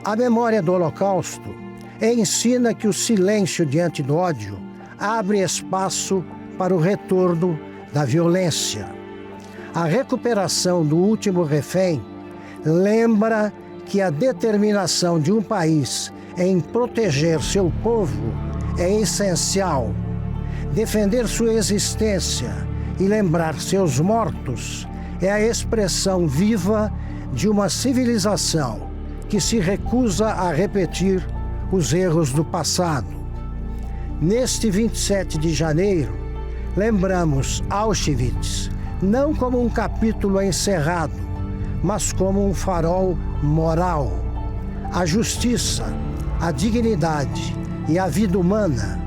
A memória do Holocausto ensina que o silêncio diante do ódio abre espaço para o retorno da violência. A recuperação do último refém lembra que a determinação de um país em proteger seu povo é essencial. Defender sua existência e lembrar seus mortos é a expressão viva de uma civilização que se recusa a repetir os erros do passado. Neste 27 de janeiro, lembramos Auschwitz não como um capítulo encerrado, mas como um farol moral. A justiça, a dignidade e a vida humana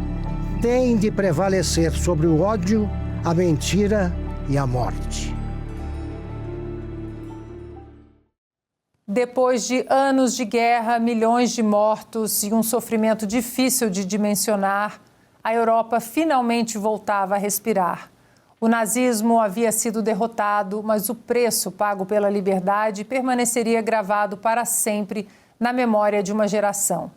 têm de prevalecer sobre o ódio, a mentira e a morte. Depois de anos de guerra, milhões de mortos e um sofrimento difícil de dimensionar, a Europa finalmente voltava a respirar. O nazismo havia sido derrotado, mas o preço pago pela liberdade permaneceria gravado para sempre na memória de uma geração.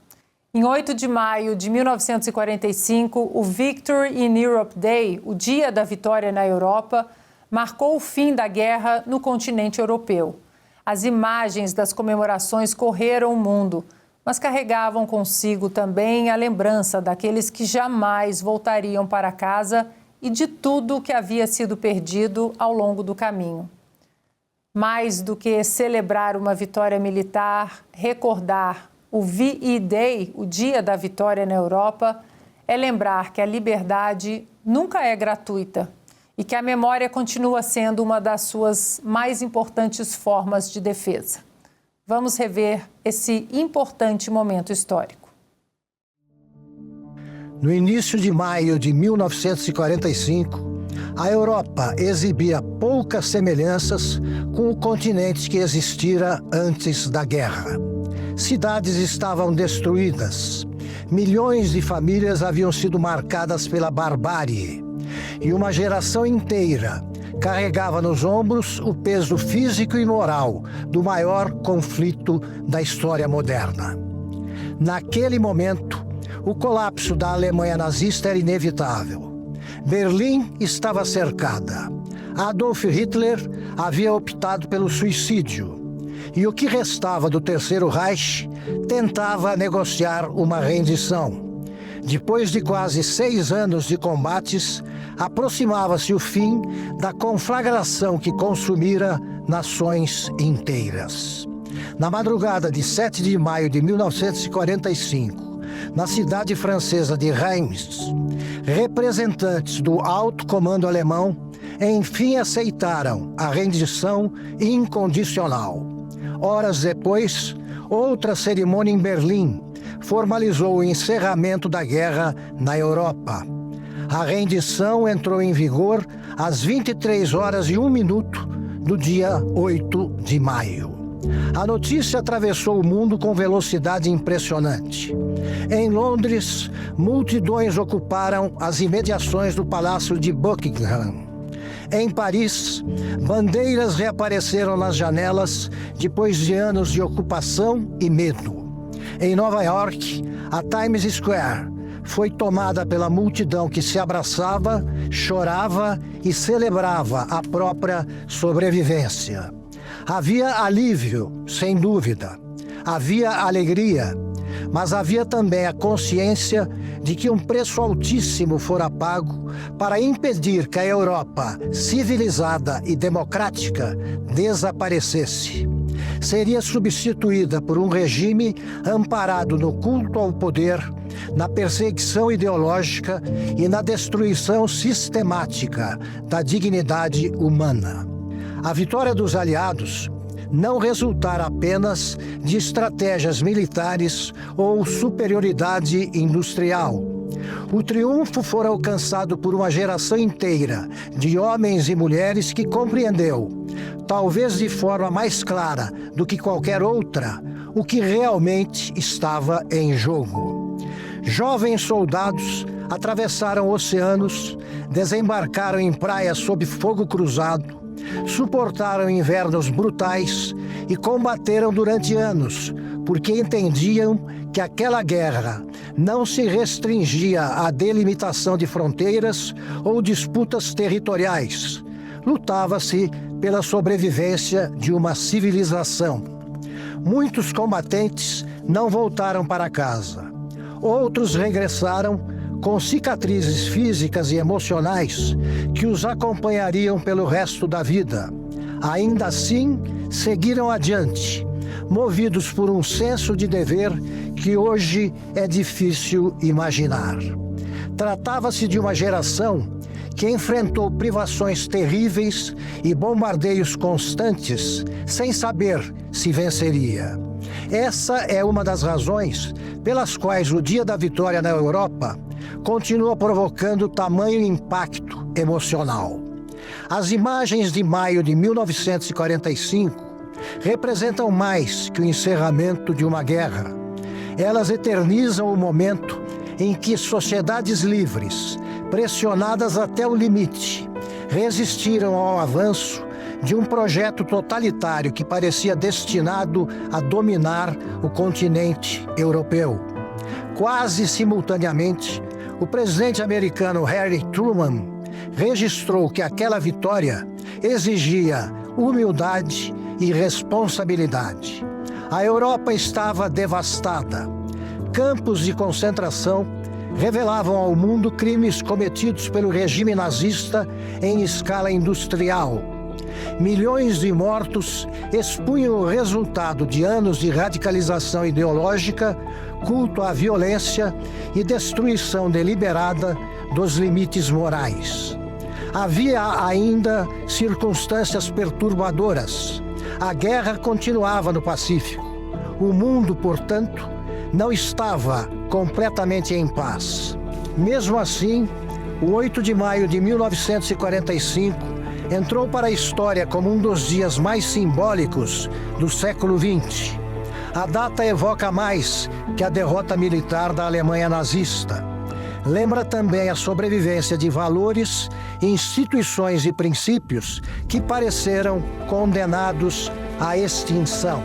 Em 8 de maio de 1945, o Victory in Europe Day, o Dia da Vitória na Europa, marcou o fim da guerra no continente europeu. As imagens das comemorações correram o mundo, mas carregavam consigo também a lembrança daqueles que jamais voltariam para casa e de tudo o que havia sido perdido ao longo do caminho. Mais do que celebrar uma vitória militar, recordar o VE Day, o Dia da Vitória na Europa, é lembrar que a liberdade nunca é gratuita e que a memória continua sendo uma das suas mais importantes formas de defesa. Vamos rever esse importante momento histórico. No início de maio de 1945, a Europa exibia poucas semelhanças com o continente que existira antes da guerra. Cidades estavam destruídas, milhões de famílias haviam sido marcadas pela barbárie e uma geração inteira carregava nos ombros o peso físico e moral do maior conflito da história moderna. Naquele momento, o colapso da Alemanha nazista era inevitável. Berlim estava cercada. Adolf Hitler havia optado pelo suicídio. E o que restava do Terceiro Reich tentava negociar uma rendição. Depois de quase 6 anos de combates, aproximava-se o fim da conflagração que consumira nações inteiras. Na madrugada de 7 de maio de 1945, na cidade francesa de Reims, representantes do alto comando alemão enfim aceitaram a rendição incondicional. Horas depois, outra cerimônia em Berlim formalizou o encerramento da guerra na Europa. A rendição entrou em vigor às 23h01 do dia 8 de maio. A notícia atravessou o mundo com velocidade impressionante. Em Londres, multidões ocuparam as imediações do Palácio de Buckingham. Em Paris, bandeiras reapareceram nas janelas depois de anos de ocupação e medo. Em Nova York, a Times Square foi tomada pela multidão que se abraçava, chorava e celebrava a própria sobrevivência. Havia alívio, sem dúvida. Havia alegria, mas havia também a consciência de que um preço altíssimo fora pago para impedir que a Europa civilizada e democrática desaparecesse. Seria substituída por um regime amparado no culto ao poder na perseguição ideológica e na destruição sistemática da dignidade humana. A vitória dos aliados não resultara apenas de estratégias militares ou superioridade industrial. O triunfo foi alcançado por uma geração inteira de homens e mulheres que compreendeu, talvez de forma mais clara do que qualquer outra, o que realmente estava em jogo. Jovens soldados atravessaram oceanos, desembarcaram em praias sob fogo cruzado, suportaram invernos brutais e combateram durante anos, porque entendiam que aquela guerra não se restringia à delimitação de fronteiras ou disputas territoriais. Lutava-se pela sobrevivência de uma civilização. Muitos combatentes não voltaram para casa. Outros regressaram com cicatrizes físicas e emocionais que os acompanhariam pelo resto da vida. Ainda assim, seguiram adiante, movidos por um senso de dever que hoje é difícil imaginar. Tratava-se de uma geração que enfrentou privações terríveis e bombardeios constantes sem saber se venceria. Essa é uma das razões pelas quais o Dia da Vitória na Europa continua provocando tamanho impacto emocional. As imagens de maio de 1945 representam mais que o encerramento de uma guerra. Elas eternizam o momento em que sociedades livres, pressionadas até o limite, resistiram ao avanço de um projeto totalitário que parecia destinado a dominar o continente europeu. Quase simultaneamente, o presidente americano Harry Truman registrou que aquela vitória exigia humildade e responsabilidade. A Europa estava devastada. Campos de concentração revelavam ao mundo crimes cometidos pelo regime nazista em escala industrial. Milhões de mortos expunham o resultado de anos de radicalização ideológica, culto à violência e destruição deliberada dos limites morais. Havia ainda circunstâncias perturbadoras. A guerra continuava no Pacífico. O mundo, portanto, não estava completamente em paz. Mesmo assim, o 8 de maio de 1945 entrou para a história como um dos dias mais simbólicos do século XX. A data evoca mais que a derrota militar da Alemanha nazista. Lembra também a sobrevivência de valores, instituições e princípios que pareceram condenados à extinção.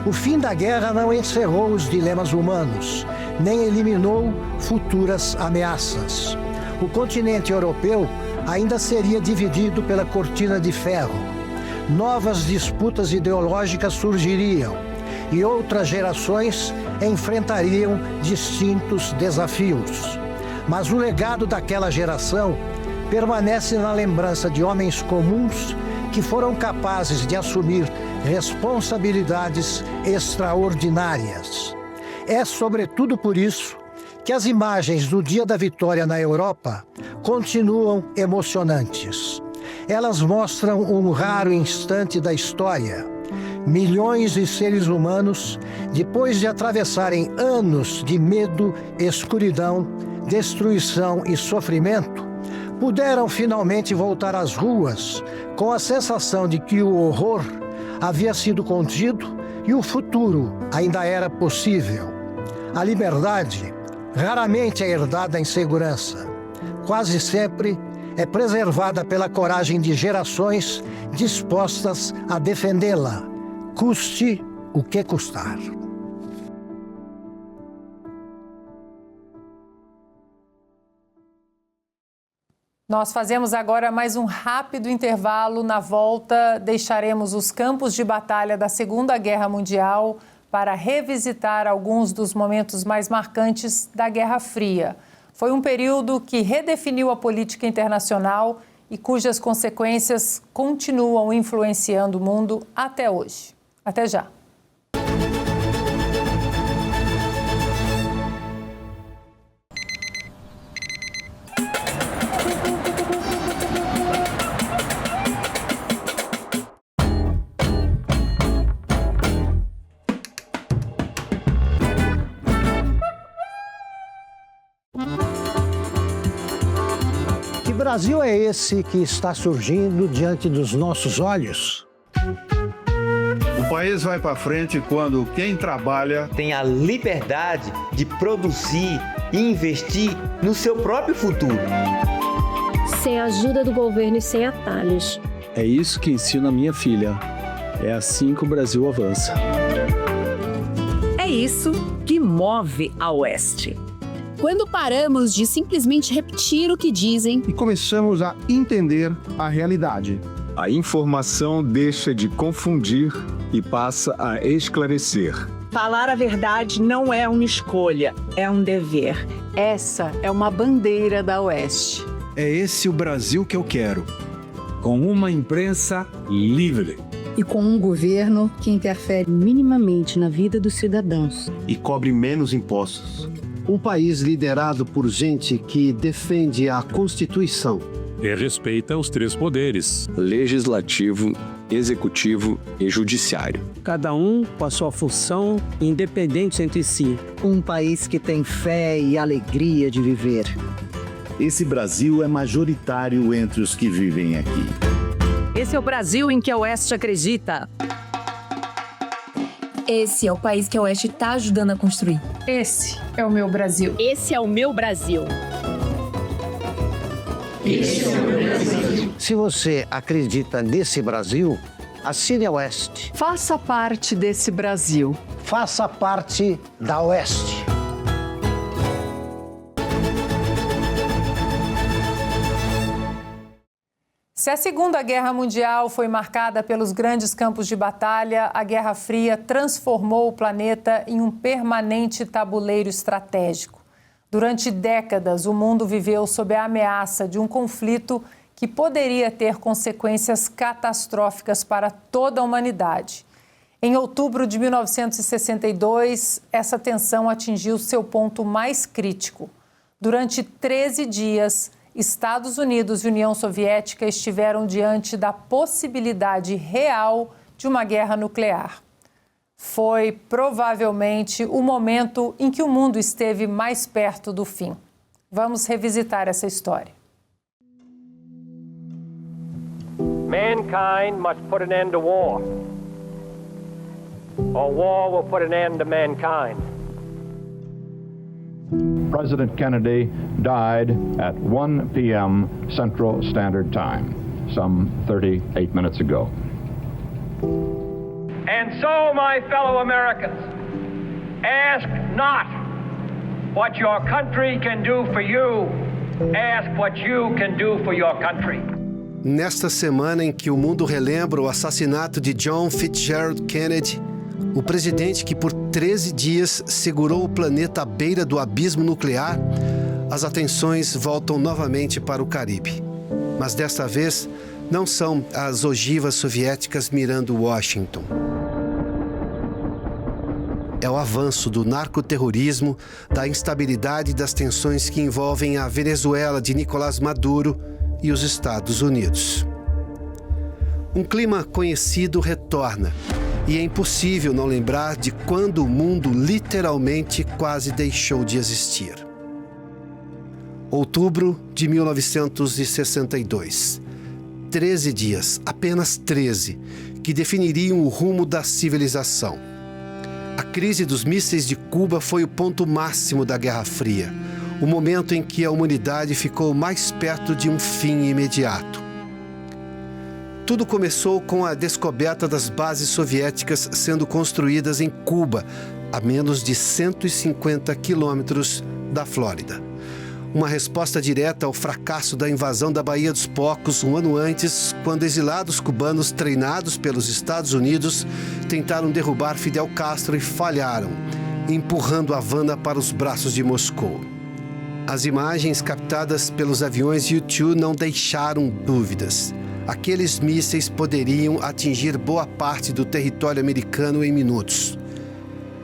O fim da guerra não encerrou os dilemas humanos, nem eliminou futuras ameaças. O continente europeu ainda seria dividido pela cortina de ferro. Novas disputas ideológicas surgiriam e outras gerações enfrentariam distintos desafios. Mas o legado daquela geração permanece na lembrança de homens comuns que foram capazes de assumir responsabilidades extraordinárias. É sobretudo por isso que as imagens do Dia da Vitória na Europa continuam emocionantes. Elas mostram um raro instante da história. Milhões de seres humanos, depois de atravessarem anos de medo, escuridão, destruição e sofrimento, puderam finalmente voltar às ruas com a sensação de que o horror havia sido contido e o futuro ainda era possível. A liberdade raramente é herdada em segurança. Quase sempre é preservada pela coragem de gerações dispostas a defendê-la, custe o que custar. Nós fazemos agora mais um rápido intervalo. Na volta, deixaremos os campos de batalha da Segunda Guerra Mundial para revisitar alguns dos momentos mais marcantes da Guerra Fria. Foi um período que redefiniu a política internacional e cujas consequências continuam influenciando o mundo até hoje. Até já. Brasil é esse que está surgindo diante dos nossos olhos? O país vai para frente quando quem trabalha tem a liberdade de produzir e investir no seu próprio futuro. Sem a ajuda do governo e sem atalhos. É isso que ensino a minha filha. É assim que o Brasil avança. É isso que move a Oeste. Quando paramos de simplesmente repetir o que dizem e começamos a entender a realidade. A informação deixa de confundir e passa a esclarecer. Falar a verdade não é uma escolha, é um dever. Essa é uma bandeira da Oeste. É esse o Brasil que eu quero. Com uma imprensa livre. E com um governo que interfere minimamente na vida dos cidadãos. E cobre menos impostos. Um país liderado por gente que defende a Constituição. E respeita os três poderes: legislativo, executivo e judiciário. Cada um com a sua função, independentes entre si. Um país que tem fé e alegria de viver. Esse Brasil é majoritário entre os que vivem aqui. Esse é o Brasil em que a Oeste acredita. Esse é o país que a Oeste está ajudando a construir. Esse é o meu Brasil. esse é o meu Brasil. Se você acredita nesse Brasil, assine a Oeste. Faça parte desse Brasil. Faça parte da Oeste. Se a Segunda Guerra Mundial foi marcada pelos grandes campos de batalha, a Guerra Fria transformou o planeta em um permanente tabuleiro estratégico. Durante décadas, o mundo viveu sob a ameaça de um conflito que poderia ter consequências catastróficas para toda a humanidade. Em outubro de 1962, essa tensão atingiu seu ponto mais crítico. Durante 13 dias, Estados Unidos e União Soviética estiveram diante da possibilidade real de uma guerra nuclear. Foi provavelmente o momento em que o mundo esteve mais perto do fim. Vamos revisitar essa história. Mankind must put an end to war, or war will put an end to mankind. President Kennedy died at 1 p.m. Central Standard Time, some 38 minutes ago. And so, my fellow Americans, ask not what your country can do for you, ask what you can do for your country. Nesta semana em que o mundo relembra o assassinato de John Fitzgerald Kennedy, o presidente que por 13 dias segurou o planeta à beira do abismo nuclear, as atenções voltam novamente para o Caribe. Mas desta vez, não são as ogivas soviéticas mirando Washington. É o avanço do narcoterrorismo, da instabilidade e das tensões que envolvem a Venezuela de Nicolás Maduro e os Estados Unidos. Um clima conhecido retorna. E é impossível não lembrar de quando o mundo literalmente quase deixou de existir. Outubro de 1962. 13 dias, apenas 13, que definiriam o rumo da civilização. A crise dos mísseis de Cuba foi o ponto máximo da Guerra Fria, o momento em que a humanidade ficou mais perto de um fim imediato. Tudo começou com a descoberta das bases soviéticas sendo construídas em Cuba, a menos de 150 quilômetros da Flórida. Uma resposta direta ao fracasso da invasão da Baía dos Porcos um ano antes, quando exilados cubanos treinados pelos Estados Unidos tentaram derrubar Fidel Castro e falharam, empurrando Havana para os braços de Moscou. As imagens captadas pelos aviões U-2 não deixaram dúvidas. Aqueles mísseis poderiam atingir boa parte do território americano em minutos.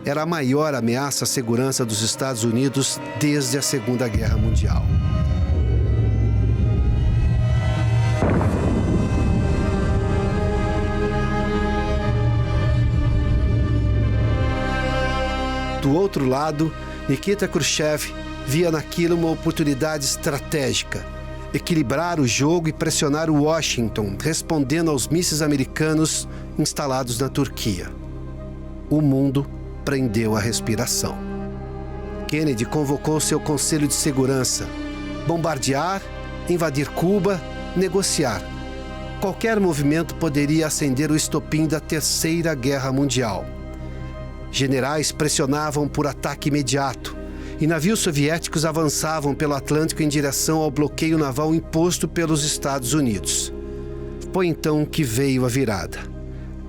Era a maior ameaça à segurança dos Estados Unidos desde a Segunda Guerra Mundial. Do outro lado, Nikita Khrushchev via naquilo uma oportunidade estratégica. equilibrar o jogo e pressionar Washington, respondendo aos mísseis americanos instalados na Turquia. O mundo prendeu a respiração. Kennedy convocou seu Conselho de Segurança. Bombardear, invadir Cuba, negociar. Qualquer movimento poderia acender o estopim da Terceira Guerra Mundial. Generais pressionavam por ataque imediato e navios soviéticos avançavam pelo Atlântico em direção ao bloqueio naval imposto pelos Estados Unidos. Foi então que veio a virada.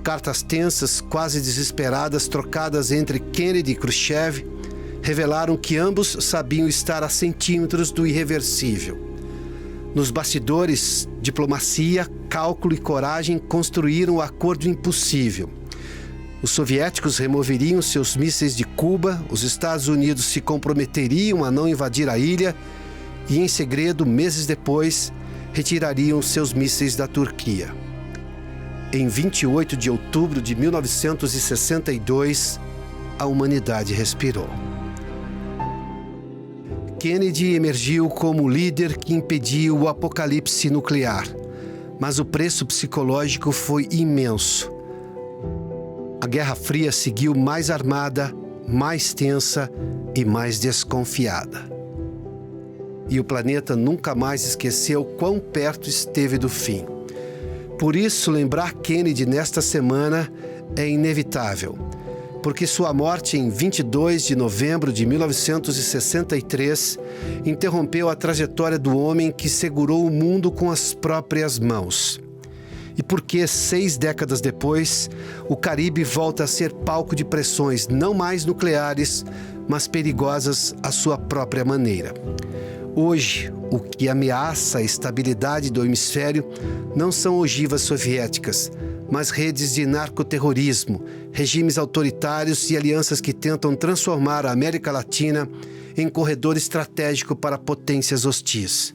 Cartas tensas, quase desesperadas, trocadas entre Kennedy e Khrushchev, revelaram que ambos sabiam estar a centímetros do irreversível. Nos bastidores, diplomacia, cálculo e coragem construíram o acordo impossível. Os soviéticos removeriam seus mísseis de Cuba, os Estados Unidos se comprometeriam a não invadir a ilha e, em segredo, meses depois, retirariam seus mísseis da Turquia. Em 28 de outubro de 1962, a humanidade respirou. Kennedy emergiu como o líder que impediu o apocalipse nuclear, mas o preço psicológico foi imenso. A Guerra Fria seguiu mais armada, mais tensa e mais desconfiada. E o planeta nunca mais esqueceu quão perto esteve do fim. Por isso, lembrar Kennedy nesta semana é inevitável, porque sua morte em 22 de novembro de 1963 interrompeu a trajetória do homem que segurou o mundo com as próprias mãos. E porque 6 décadas depois, o Caribe volta a ser palco de pressões não mais nucleares, mas perigosas à sua própria maneira. Hoje, o que ameaça a estabilidade do hemisfério não são ogivas soviéticas, mas redes de narcoterrorismo, regimes autoritários e alianças que tentam transformar a América Latina em corredor estratégico para potências hostis.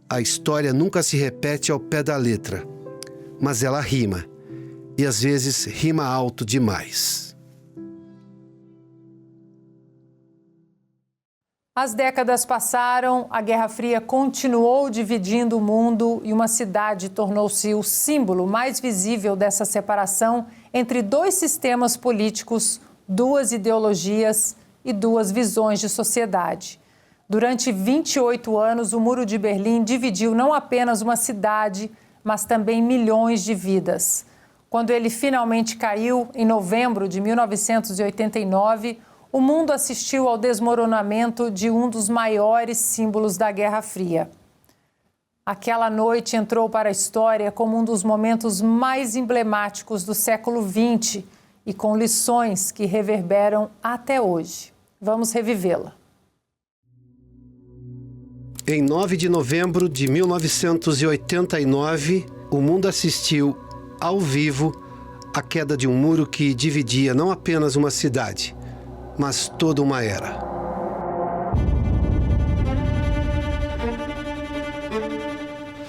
A história nunca se repete ao pé da letra, mas ela rima, e às vezes rima alto demais. As décadas passaram, a Guerra Fria continuou dividindo o mundo e uma cidade tornou-se o símbolo mais visível dessa separação entre 2 sistemas políticos, 2 ideologias e 2 visões de sociedade. Durante 28 anos, o Muro de Berlim dividiu não apenas uma cidade, mas também milhões de vidas. Quando ele finalmente caiu, em novembro de 1989, o mundo assistiu ao desmoronamento de um dos maiores símbolos da Guerra Fria. Aquela noite entrou para a história como um dos momentos mais emblemáticos do século XX e com lições que reverberam até hoje. Vamos revivê-la. Em 9 de novembro de 1989, o mundo assistiu, ao vivo, à queda de um muro que dividia não apenas uma cidade, mas toda uma era.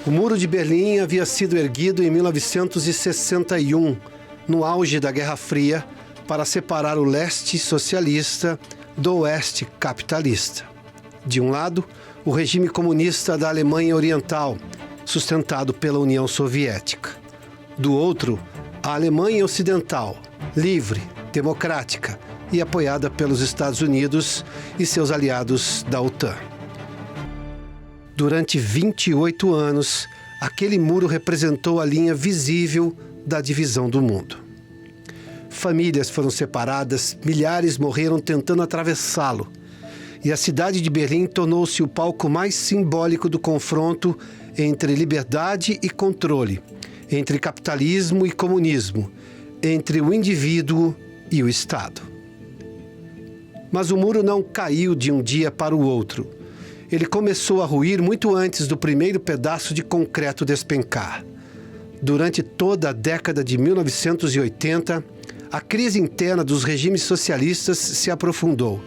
O Muro de Berlim havia sido erguido em 1961, no auge da Guerra Fria, para separar o leste socialista do oeste capitalista. De um lado, o regime comunista da Alemanha Oriental, sustentado pela União Soviética. Do outro, a Alemanha Ocidental, livre, democrática e apoiada pelos Estados Unidos e seus aliados da OTAN. Durante 28 anos, aquele muro representou a linha visível da divisão do mundo. Famílias foram separadas, milhares morreram tentando atravessá-lo. E a cidade de Berlim tornou-se o palco mais simbólico do confronto entre liberdade e controle, entre capitalismo e comunismo, entre o indivíduo e o Estado. Mas o muro não caiu de um dia para o outro. Ele começou a ruir muito antes do primeiro pedaço de concreto despencar. Durante toda a década de 1980, a crise interna dos regimes socialistas se aprofundou.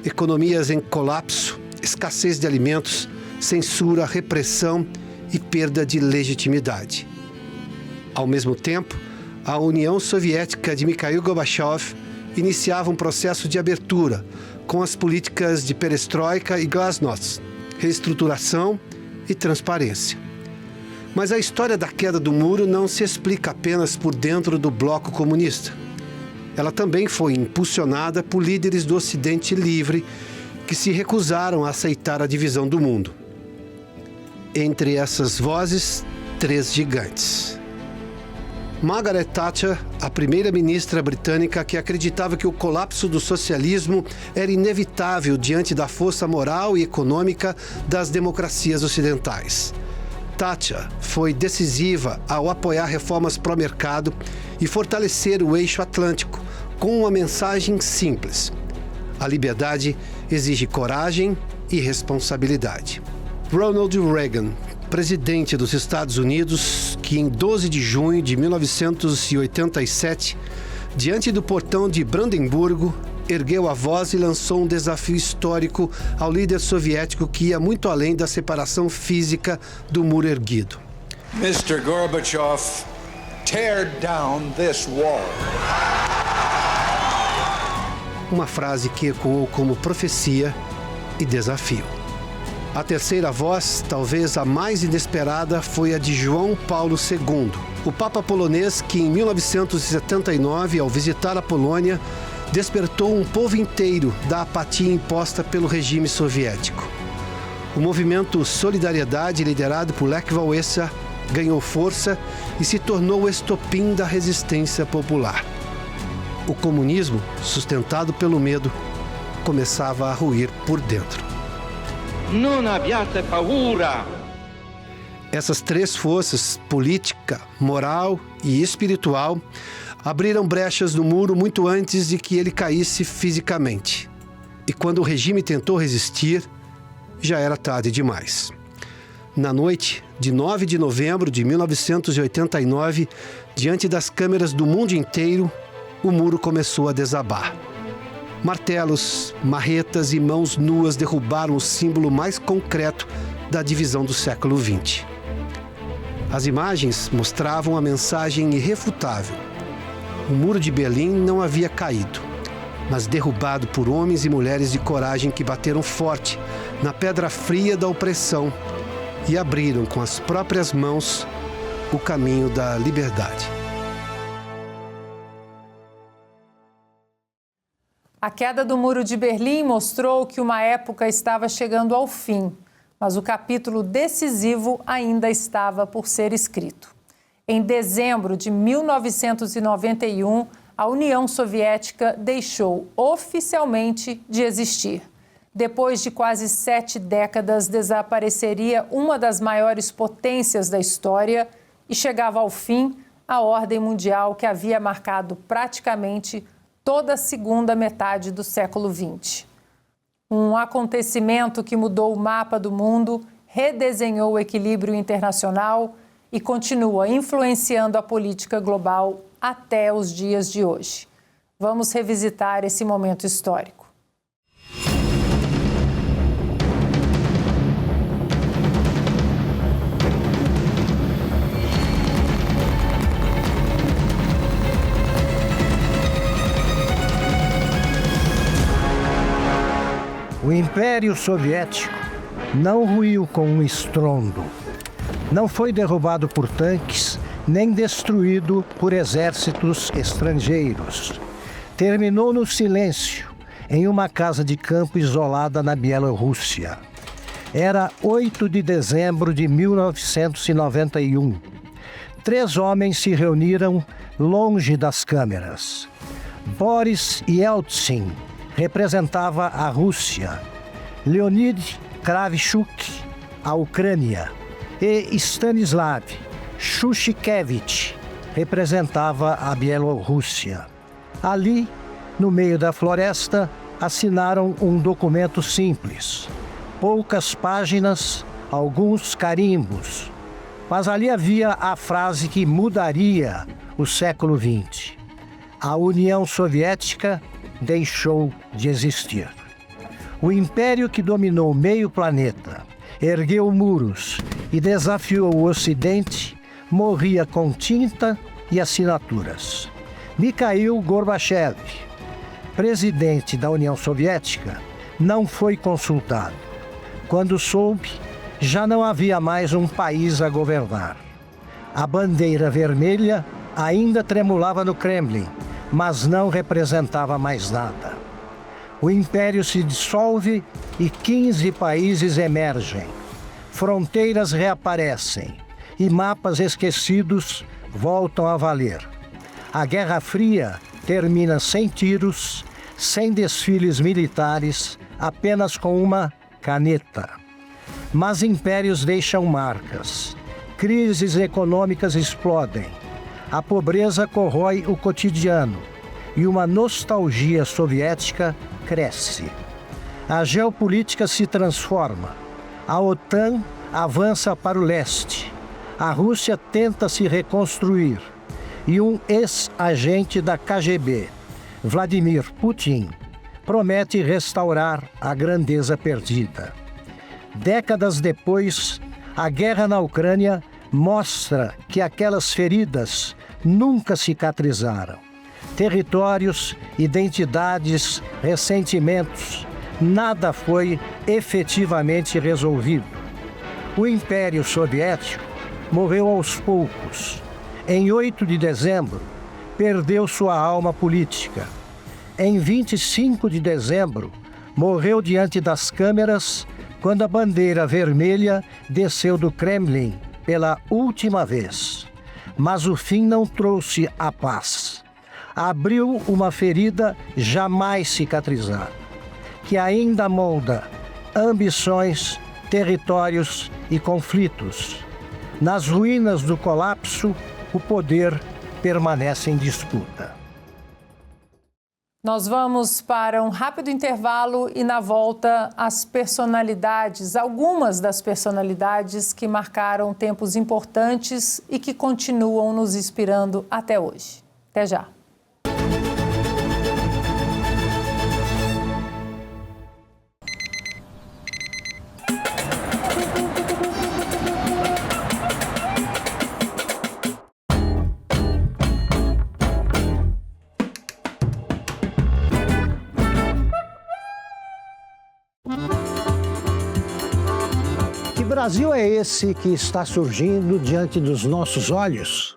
Economias em colapso, escassez de alimentos, censura, repressão e perda de legitimidade. Ao mesmo tempo, a União Soviética de Mikhail Gorbachev iniciava um processo de abertura com as políticas de perestroika e glasnost, reestruturação e transparência. Mas a história da queda do muro não se explica apenas por dentro do bloco comunista. Ela também foi impulsionada por líderes do Ocidente livre que se recusaram a aceitar a divisão do mundo. Entre essas vozes, 3 gigantes. Margaret Thatcher, a primeira-ministra britânica que acreditava que o colapso do socialismo era inevitável diante da força moral e econômica das democracias ocidentais. Thatcher foi decisiva ao apoiar reformas pró-mercado e fortalecer o eixo atlântico com uma mensagem simples: a liberdade exige coragem e responsabilidade. Ronald Reagan, presidente dos Estados Unidos, que em 12 de junho de 1987, diante do portão de Brandemburgo, ergueu a voz e lançou um desafio histórico ao líder soviético que ia muito além da separação física do muro erguido. Mr. Gorbachev, tear down this wall. Uma frase que ecoou como profecia e desafio. A terceira voz, talvez a mais inesperada, foi a de João Paulo II, o Papa polonês que em 1979, ao visitar a Polônia, despertou um povo inteiro da apatia imposta pelo regime soviético. O movimento Solidariedade, liderado por Lech Wałęsa, ganhou força e se tornou o estopim da resistência popular. O comunismo, sustentado pelo medo, começava a ruir por dentro. Non abbiate paura! Essas 3 forças, política, moral e espiritual, abriram brechas no muro muito antes de que ele caísse fisicamente. E quando o regime tentou resistir, já era tarde demais. Na noite de 9 de novembro de 1989, diante das câmeras do mundo inteiro, o muro começou a desabar. Martelos, marretas e mãos nuas derrubaram o símbolo mais concreto da divisão do século XX. As imagens mostravam a mensagem irrefutável. O muro de Berlim não havia caído, mas derrubado por homens e mulheres de coragem que bateram forte na pedra fria da opressão e abriram com as próprias mãos o caminho da liberdade. A queda do Muro de Berlim mostrou que uma época estava chegando ao fim, mas o capítulo decisivo ainda estava por ser escrito. Em dezembro de 1991, a União Soviética deixou oficialmente de existir. Depois de quase 7 décadas, desapareceria uma das maiores potências da história e chegava ao fim a ordem mundial que havia marcado praticamente toda a segunda metade do século XX. Um acontecimento que mudou o mapa do mundo, redesenhou o equilíbrio internacional e continua influenciando a política global até os dias de hoje. Vamos revisitar esse momento histórico. O Império Soviético não ruiu com um estrondo. Não foi derrubado por tanques, nem destruído por exércitos estrangeiros. Terminou no silêncio, em uma casa de campo isolada na Bielorrússia. Era 8 de dezembro de 1991. 3 homens se reuniram longe das câmeras. Boris Yeltsin representava a Rússia, Leonid Kravchuk, a Ucrânia, e Stanislav Shushkevich representava a Bielorrússia. Ali, no meio da floresta, assinaram um documento simples. Poucas páginas, alguns carimbos. Mas ali havia a frase que mudaria o século XX. A União Soviética deixou de existir. O império que dominou meio planeta, ergueu muros e desafiou o Ocidente, morria com tinta e assinaturas. Mikhail Gorbachev, presidente da União Soviética, não foi consultado. Quando soube, já não havia mais um país a governar. A bandeira vermelha ainda tremulava no Kremlin, mas não representava mais nada. O império se dissolve e 15 países emergem. Fronteiras reaparecem e mapas esquecidos voltam a valer. A Guerra Fria termina sem tiros, sem desfiles militares, apenas com uma caneta. Mas impérios deixam marcas. Crises econômicas explodem. A pobreza corrói o cotidiano e uma nostalgia soviética cresce. A geopolítica se transforma. A OTAN avança para o leste. A Rússia tenta se reconstruir. E um ex-agente da KGB, Vladimir Putin, promete restaurar a grandeza perdida. Décadas depois, a guerra na Ucrânia mostra que aquelas feridas nunca cicatrizaram. Territórios, identidades, ressentimentos, nada foi efetivamente resolvido. O Império Soviético morreu aos poucos. Em 8 de dezembro, perdeu sua alma política. Em 25 de dezembro, morreu diante das câmeras quando a bandeira vermelha desceu do Kremlin pela última vez. Mas o fim não trouxe a paz. Abriu uma ferida jamais cicatrizada, que ainda molda ambições, territórios e conflitos. Nas ruínas do colapso, o poder permanece em disputa. Nós vamos para um rápido intervalo e, na volta, as personalidades, algumas das personalidades que marcaram tempos importantes e que continuam nos inspirando até hoje. Até já. Que Brasil é esse que está surgindo diante dos nossos olhos?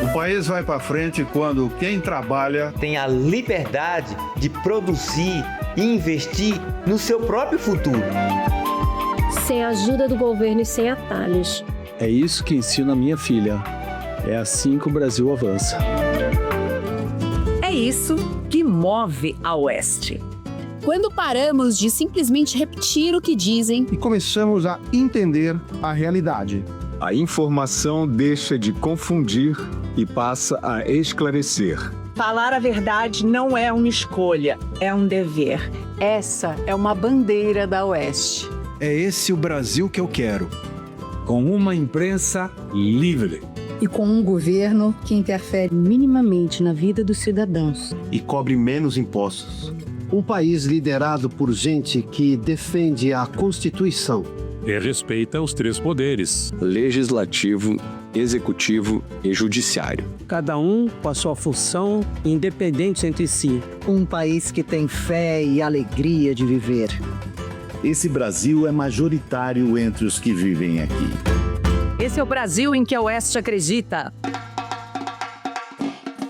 O país vai para frente quando quem trabalha tem a liberdade de produzir e investir no seu próprio futuro. Sem a ajuda do governo e sem atalhos. É isso que ensino a minha filha. É assim que o Brasil avança. É isso que move a Oeste. Quando paramos de simplesmente repetir o que dizem e começamos a entender a realidade. A informação deixa de confundir e passa a esclarecer. Falar a verdade não é uma escolha, é um dever. Essa é uma bandeira da Oeste. É esse o Brasil que eu quero. Com uma imprensa livre. E com um governo que interfere minimamente na vida dos cidadãos. E cobre menos impostos. Um país liderado por gente que defende a Constituição. E respeita os três poderes: legislativo, executivo e judiciário. Cada um com a sua função, independente entre si. Um país que tem fé e alegria de viver. Esse Brasil é majoritário entre os que vivem aqui. Esse é o Brasil em que a Oeste acredita.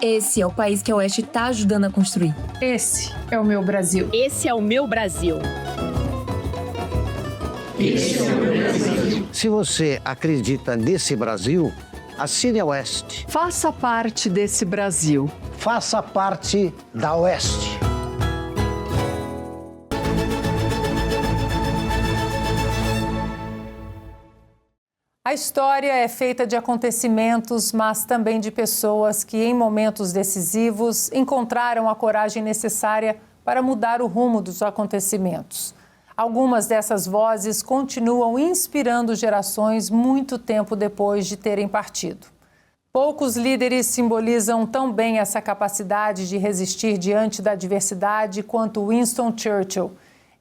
Esse é o país que a Oeste está ajudando a construir. Esse é o meu Brasil. Esse é o meu Brasil. Esse é o meu Brasil. Se você acredita nesse Brasil, assine a Oeste. Faça parte desse Brasil. Faça parte da Oeste. A história é feita de acontecimentos, mas também de pessoas que, em momentos decisivos, encontraram a coragem necessária para mudar o rumo dos acontecimentos. Algumas dessas vozes continuam inspirando gerações muito tempo depois de terem partido. Poucos líderes simbolizam tão bem essa capacidade de resistir diante da adversidade quanto Winston Churchill.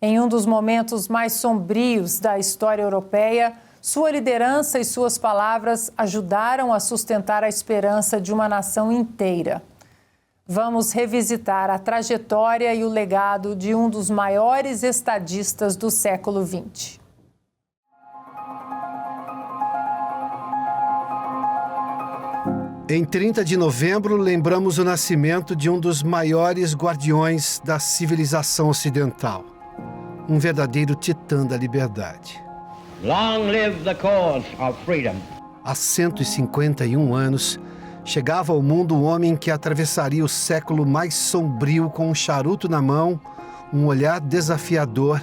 Em um dos momentos mais sombrios da história europeia, sua liderança e suas palavras ajudaram a sustentar a esperança de uma nação inteira. Vamos revisitar a trajetória e o legado de um dos maiores estadistas do século XX. Em 30 de novembro, lembramos o nascimento de um dos maiores guardiões da civilização ocidental. Um verdadeiro titã da liberdade. Long live the cause of freedom. Há 151 anos, chegava ao mundo o homem que atravessaria o século mais sombrio com um charuto na mão, um olhar desafiador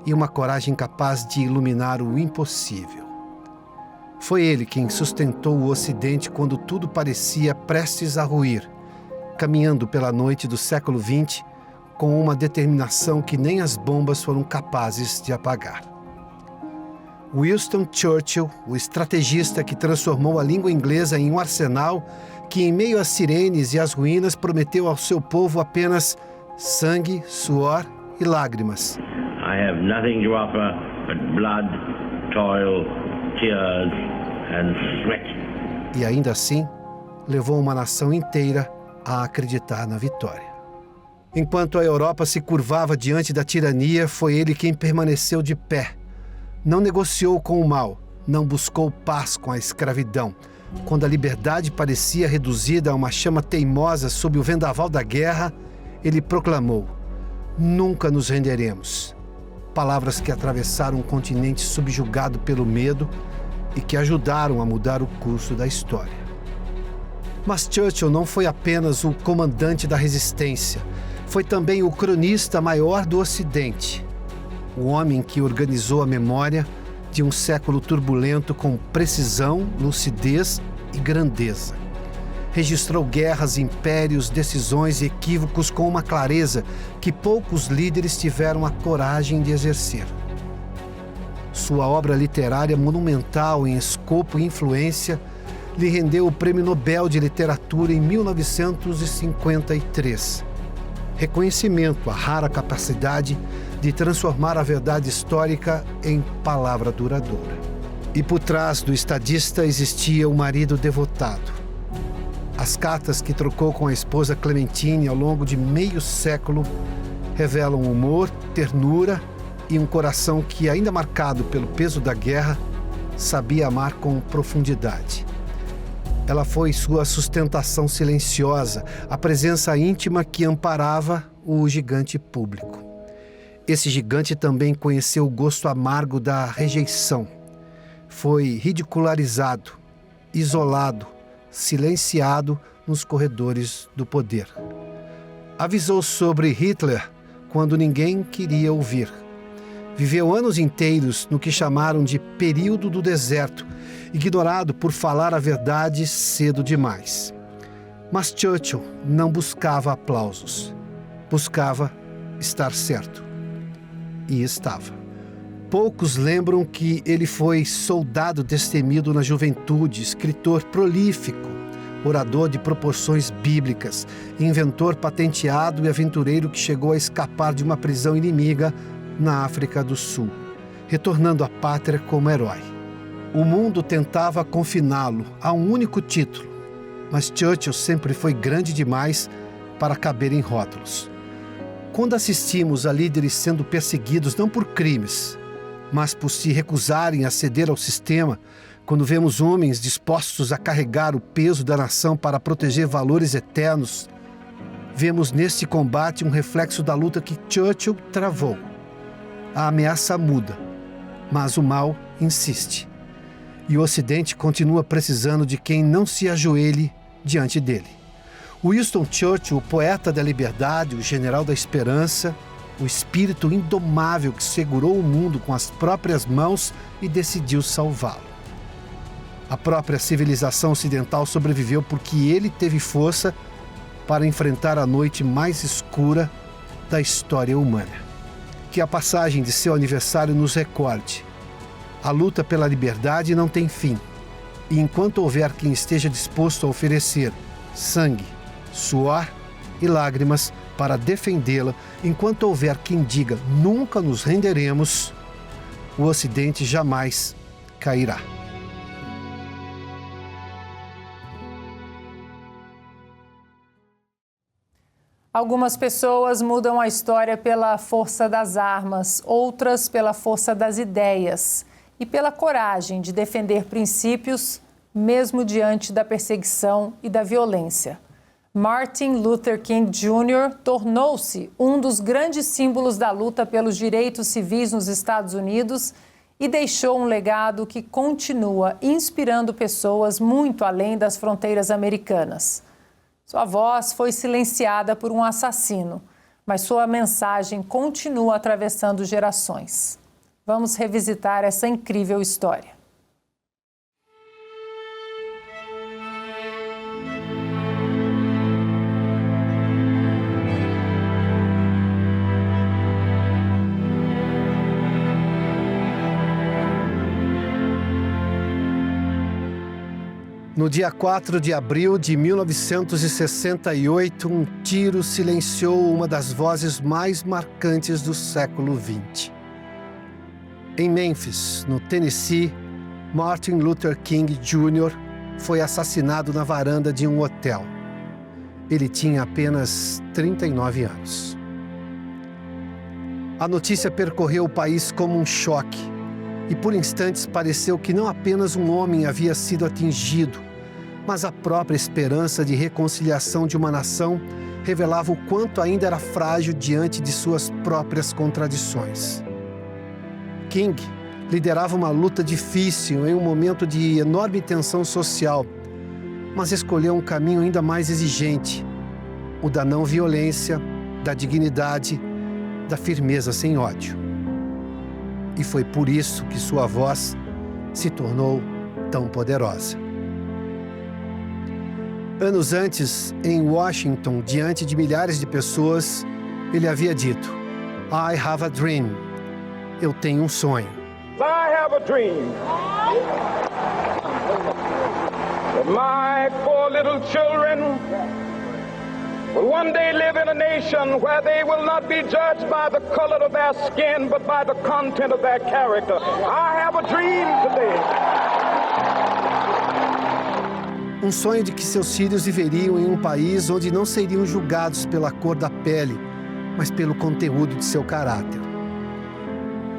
e uma coragem capaz de iluminar o impossível. Foi ele quem sustentou o Ocidente quando tudo parecia prestes a ruir, caminhando pela noite do século XX com uma determinação que nem as bombas foram capazes de apagar. Winston Churchill, o estrategista que transformou a língua inglesa em um arsenal que, em meio às sirenes e às ruínas, prometeu ao seu povo apenas sangue, suor e lágrimas. I have nothing to offer but blood, toil, tears and sweat. E ainda assim, levou uma nação inteira a acreditar na vitória. Enquanto a Europa se curvava diante da tirania, foi ele quem permaneceu de pé. Não negociou com o mal, não buscou paz com a escravidão. Quando a liberdade parecia reduzida a uma chama teimosa sob o vendaval da guerra, ele proclamou: "Nunca nos renderemos." Palavras que atravessaram um continente subjugado pelo medo e que ajudaram a mudar o curso da história. Mas Churchill não foi apenas o comandante da resistência, foi também o cronista maior do Ocidente. O homem que organizou a memória de um século turbulento com precisão, lucidez e grandeza. Registrou guerras, impérios, decisões e equívocos com uma clareza que poucos líderes tiveram a coragem de exercer. Sua obra literária monumental em escopo e influência lhe rendeu o Prêmio Nobel de Literatura em 1953. Reconhecimento à rara capacidade de transformar a verdade histórica em palavra duradoura. E por trás do estadista existia o marido devotado. As cartas que trocou com a esposa Clementine ao longo de meio século revelam humor, ternura e um coração que, ainda marcado pelo peso da guerra, sabia amar com profundidade. Ela foi sua sustentação silenciosa, a presença íntima que amparava o gigante público. Esse gigante também conheceu o gosto amargo da rejeição. Foi ridicularizado, isolado, silenciado nos corredores do poder. Avisou sobre Hitler quando ninguém queria ouvir. Viveu anos inteiros no que chamaram de período do deserto, ignorado por falar a verdade cedo demais. Mas Churchill não buscava aplausos. Buscava estar certo. E estava. Poucos lembram que ele foi soldado destemido na juventude, escritor prolífico, orador de proporções bíblicas, inventor patenteado e aventureiro que chegou a escapar de uma prisão inimiga na África do Sul, retornando à pátria como herói. O mundo tentava confiná-lo a um único título, mas Churchill sempre foi grande demais para caber em rótulos. Quando assistimos a líderes sendo perseguidos não por crimes, mas por se recusarem a ceder ao sistema, quando vemos homens dispostos a carregar o peso da nação para proteger valores eternos, vemos neste combate um reflexo da luta que Churchill travou. A ameaça muda, mas o mal insiste. E o Ocidente continua precisando de quem não se ajoelhe diante dele. Winston Churchill, o poeta da liberdade, o general da esperança, o espírito indomável que segurou o mundo com as próprias mãos e decidiu salvá-lo. A própria civilização ocidental sobreviveu porque ele teve força para enfrentar a noite mais escura da história humana. Que a passagem de seu aniversário nos recorde. A luta pela liberdade não tem fim. E enquanto houver quem esteja disposto a oferecer sangue, suor e lágrimas para defendê-la, enquanto houver quem diga nunca nos renderemos, o Ocidente jamais cairá. Algumas pessoas mudam a história pela força das armas, outras pela força das ideias e pela coragem de defender princípios mesmo diante da perseguição e da violência. Martin Luther King Jr. tornou-se um dos grandes símbolos da luta pelos direitos civis nos Estados Unidos e deixou um legado que continua inspirando pessoas muito além das fronteiras americanas. Sua voz foi silenciada por um assassino, mas sua mensagem continua atravessando gerações. Vamos revisitar essa incrível história. No dia 4 de abril de 1968, um tiro silenciou uma das vozes mais marcantes do século XX. Em Memphis, no Tennessee, Martin Luther King Jr. foi assassinado na varanda de um hotel. Ele tinha apenas 39 anos. A notícia percorreu o país como um choque e por instantes pareceu que não apenas um homem havia sido atingido, mas a própria esperança de reconciliação de uma nação revelava o quanto ainda era frágil diante de suas próprias contradições. King liderava uma luta difícil em um momento de enorme tensão social, mas escolheu um caminho ainda mais exigente, o da não violência, da dignidade, da firmeza sem ódio. E foi por isso que sua voz se tornou tão poderosa. Anos antes, em Washington, diante de milhares de pessoas, ele havia dito: I have a dream. Eu tenho um sonho. I have a dream that my 4 little children will one day live in a nation where they will not be judged by the color of their skin, but by the content of their character. I have a dream today. Um sonho de que seus filhos viveriam em um país onde não seriam julgados pela cor da pele, mas pelo conteúdo de seu caráter.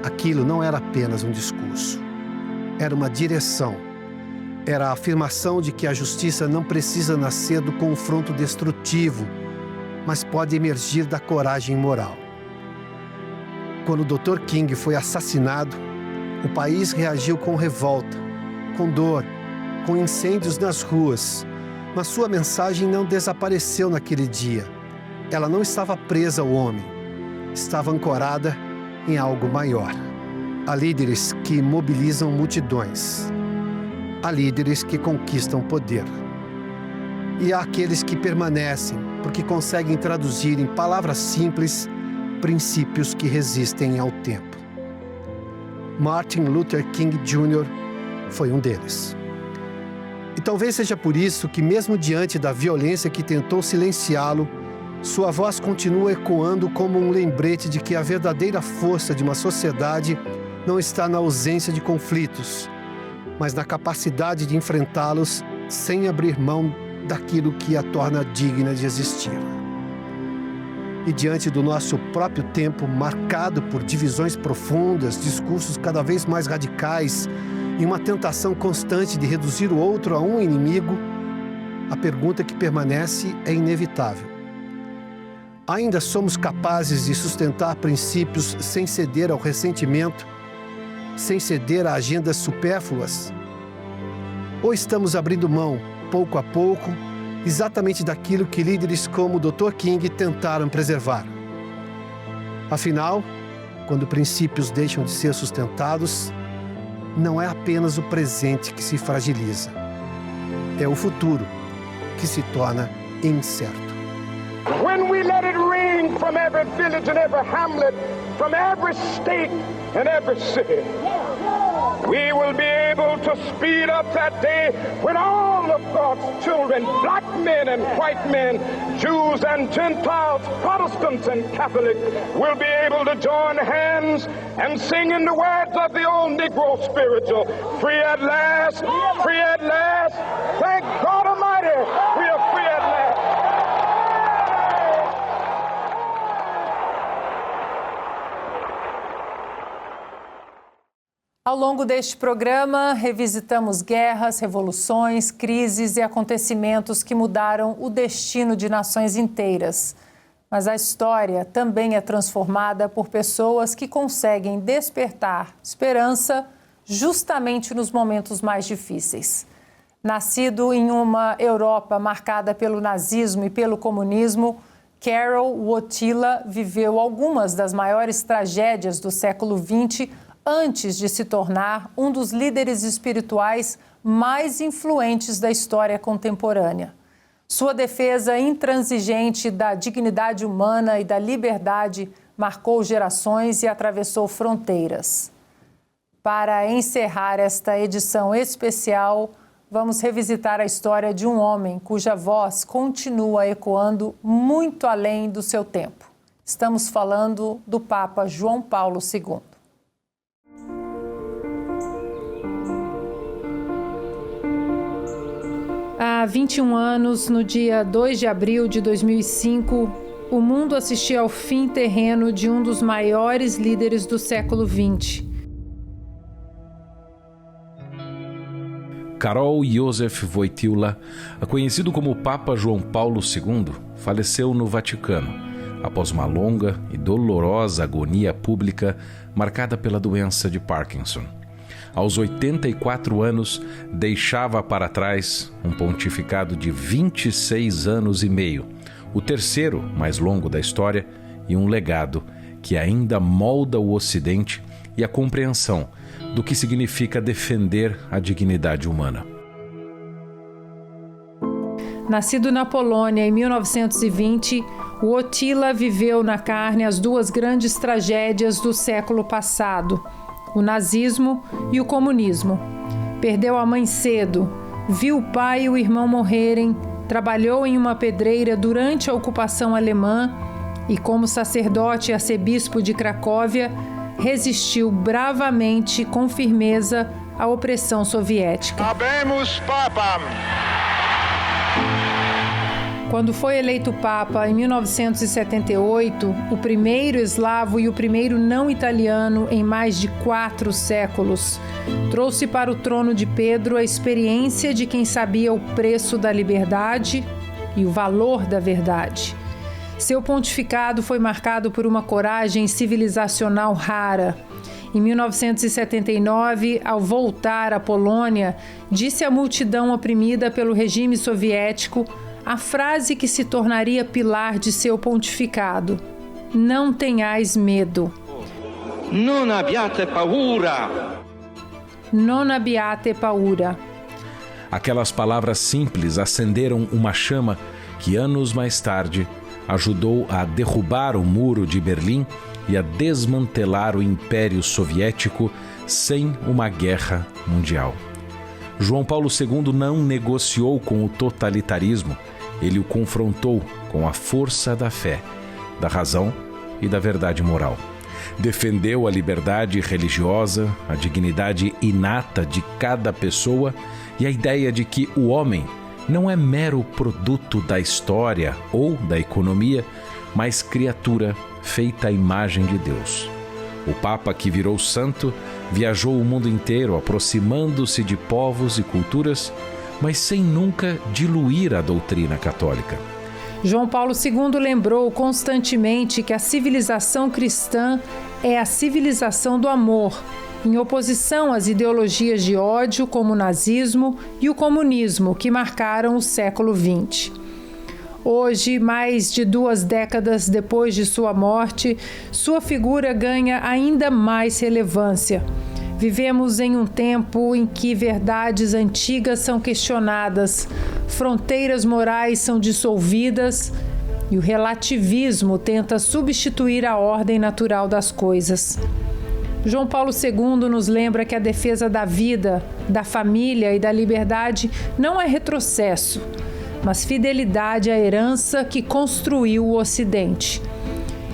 Aquilo não era apenas um discurso. Era uma direção. Era a afirmação de que a justiça não precisa nascer do confronto destrutivo, mas pode emergir da coragem moral. Quando o Dr. King foi assassinado, o país reagiu com revolta, com dor, com incêndios nas ruas, mas sua mensagem não desapareceu naquele dia. Ela não estava presa ao homem, estava ancorada em algo maior. Há líderes que mobilizam multidões. Há líderes que conquistam poder. E há aqueles que permanecem porque conseguem traduzir em palavras simples princípios que resistem ao tempo. Martin Luther King Jr. foi um deles. E talvez seja por isso que, mesmo diante da violência que tentou silenciá-lo, sua voz continua ecoando como um lembrete de que a verdadeira força de uma sociedade não está na ausência de conflitos, mas na capacidade de enfrentá-los sem abrir mão daquilo que a torna digna de existir. E diante do nosso próprio tempo, marcado por divisões profundas, discursos cada vez mais radicais e uma tentação constante de reduzir o outro a um inimigo, a pergunta que permanece é inevitável. Ainda somos capazes de sustentar princípios sem ceder ao ressentimento, sem ceder a agendas supérfluas? Ou estamos abrindo mão, pouco a pouco, exatamente daquilo que líderes como o Dr. King tentaram preservar? Afinal, quando princípios deixam de ser sustentados, não é apenas o presente que se fragiliza, é o futuro que se torna incerto. When we let it ring from every village and every hamlet, from every state and every city, we will be able to speed up that day when all of God's children, black men and white men, Jews and Gentiles, Protestants and Catholics, will be able to join hands and sing in the words of the old Negro spiritual, free at last, free at last. Thank God Almighty, we are free at last. Ao Ao longo deste programa, revisitamos guerras, revoluções, crises e acontecimentos que mudaram o destino de nações inteiras. Mas a história também é transformada por pessoas que conseguem despertar esperança justamente nos momentos mais difíceis. Nascido em uma Europa marcada pelo nazismo e pelo comunismo, Karol Wojtyła viveu algumas das maiores tragédias do século XX antes de se tornar um dos líderes espirituais mais influentes da história contemporânea. Sua defesa intransigente da dignidade humana e da liberdade marcou gerações e atravessou fronteiras. Para encerrar esta edição especial, vamos revisitar a história de um homem cuja voz continua ecoando muito além do seu tempo. Estamos falando do Papa João Paulo II. Há 21 anos, no dia 2 de abril de 2005, o mundo assistia ao fim terreno de um dos maiores líderes do século XX. Karol Józef Wojtyła, conhecido como Papa João Paulo II, faleceu no Vaticano, após uma longa e dolorosa agonia pública marcada pela doença de Parkinson. Aos 84 anos, deixava para trás um pontificado de 26 anos e meio, o terceiro mais longo da história, e um legado que ainda molda o Ocidente e a compreensão do que significa defender a dignidade humana. Nascido na Polônia em 1920, Wojtyła viveu na carne as duas grandes tragédias do século passado, o nazismo e o comunismo. Perdeu a mãe cedo, viu o pai e o irmão morrerem, trabalhou em uma pedreira durante a ocupação alemã e, como sacerdote e arcebispo de Cracóvia, resistiu bravamente, com firmeza, à opressão soviética. Habemus Papam! Quando foi eleito Papa em 1978, o primeiro eslavo e o primeiro não italiano em mais de 4 séculos, trouxe para o trono de Pedro a experiência de quem sabia o preço da liberdade e o valor da verdade. Seu pontificado foi marcado por uma coragem civilizacional rara. Em 1979, ao voltar à Polônia, disse à multidão oprimida pelo regime soviético a frase que se tornaria pilar de seu pontificado: não tenhais medo. Non abbiate paura. Non abbiate paura. Aquelas palavras simples acenderam uma chama que anos mais tarde ajudou a derrubar o muro de Berlim e a desmantelar o Império Soviético sem uma guerra mundial. João Paulo II não negociou com o totalitarismo, ele o confrontou com a força da fé, da razão e da verdade moral. Defendeu a liberdade religiosa, a dignidade inata de cada pessoa e a ideia de que o homem não é mero produto da história ou da economia, mas criatura feita à imagem de Deus. O Papa, que virou santo, viajou o mundo inteiro, aproximando-se de povos e culturas, mas sem nunca diluir a doutrina católica. João Paulo II lembrou constantemente que a civilização cristã é a civilização do amor, em oposição às ideologias de ódio como o nazismo e o comunismo que marcaram o século XX. Hoje, mais de 2 décadas depois de sua morte, sua figura ganha ainda mais relevância. Vivemos em um tempo em que verdades antigas são questionadas, fronteiras morais são dissolvidas e o relativismo tenta substituir a ordem natural das coisas. João Paulo II nos lembra que a defesa da vida, da família e da liberdade não é retrocesso, mas fidelidade à herança que construiu o Ocidente.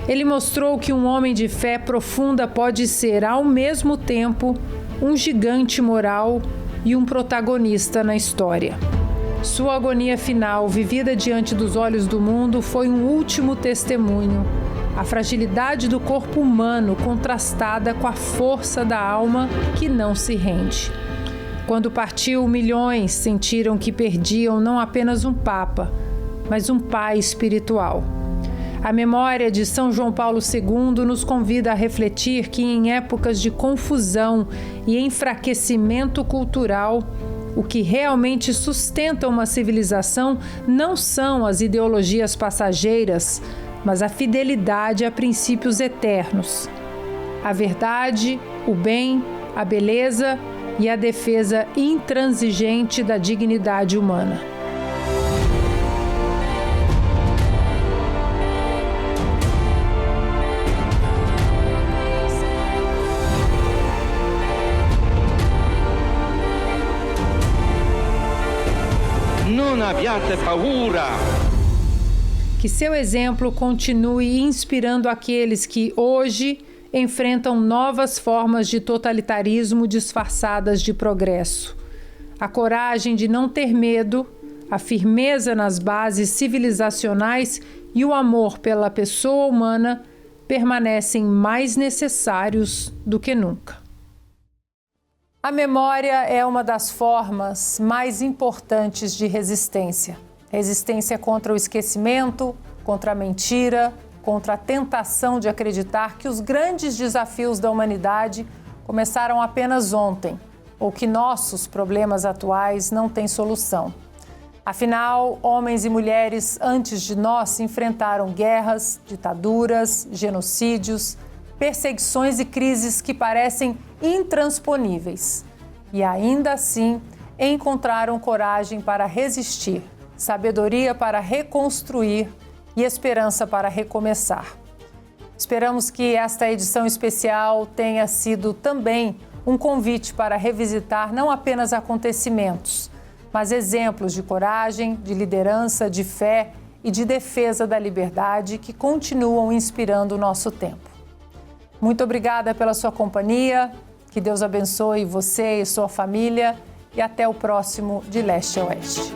Ele mostrou que um homem de fé profunda pode ser, ao mesmo tempo, um gigante moral e um protagonista na história. Sua agonia final, vivida diante dos olhos do mundo, foi um último testemunho. A fragilidade do corpo humano contrastada com a força da alma que não se rende. Quando partiu, milhões sentiram que perdiam não apenas um papa, mas um pai espiritual. A memória de São João Paulo II nos convida a refletir que em épocas de confusão e enfraquecimento cultural, o que realmente sustenta uma civilização não são as ideologias passageiras, mas a fidelidade a princípios eternos. A verdade, o bem, a beleza e a defesa intransigente da dignidade humana. Non abbiate paura. Que seu exemplo continue inspirando aqueles que hoje enfrentam novas formas de totalitarismo disfarçadas de progresso. A coragem de não ter medo, a firmeza nas bases civilizacionais e o amor pela pessoa humana permanecem mais necessários do que nunca. A memória é uma das formas mais importantes de resistência. Resistência contra o esquecimento, contra a mentira, contra a tentação de acreditar que os grandes desafios da humanidade começaram apenas ontem, ou que nossos problemas atuais não têm solução. Afinal, homens e mulheres antes de nós enfrentaram guerras, ditaduras, genocídios, perseguições e crises que parecem intransponíveis. E ainda assim, encontraram coragem para resistir, sabedoria para reconstruir e esperança para recomeçar. Esperamos que esta edição especial tenha sido também um convite para revisitar não apenas acontecimentos, mas exemplos de coragem, de liderança, de fé e de defesa da liberdade que continuam inspirando o nosso tempo. Muito obrigada pela sua companhia, que Deus abençoe você e sua família e até o próximo De Leste a Oeste.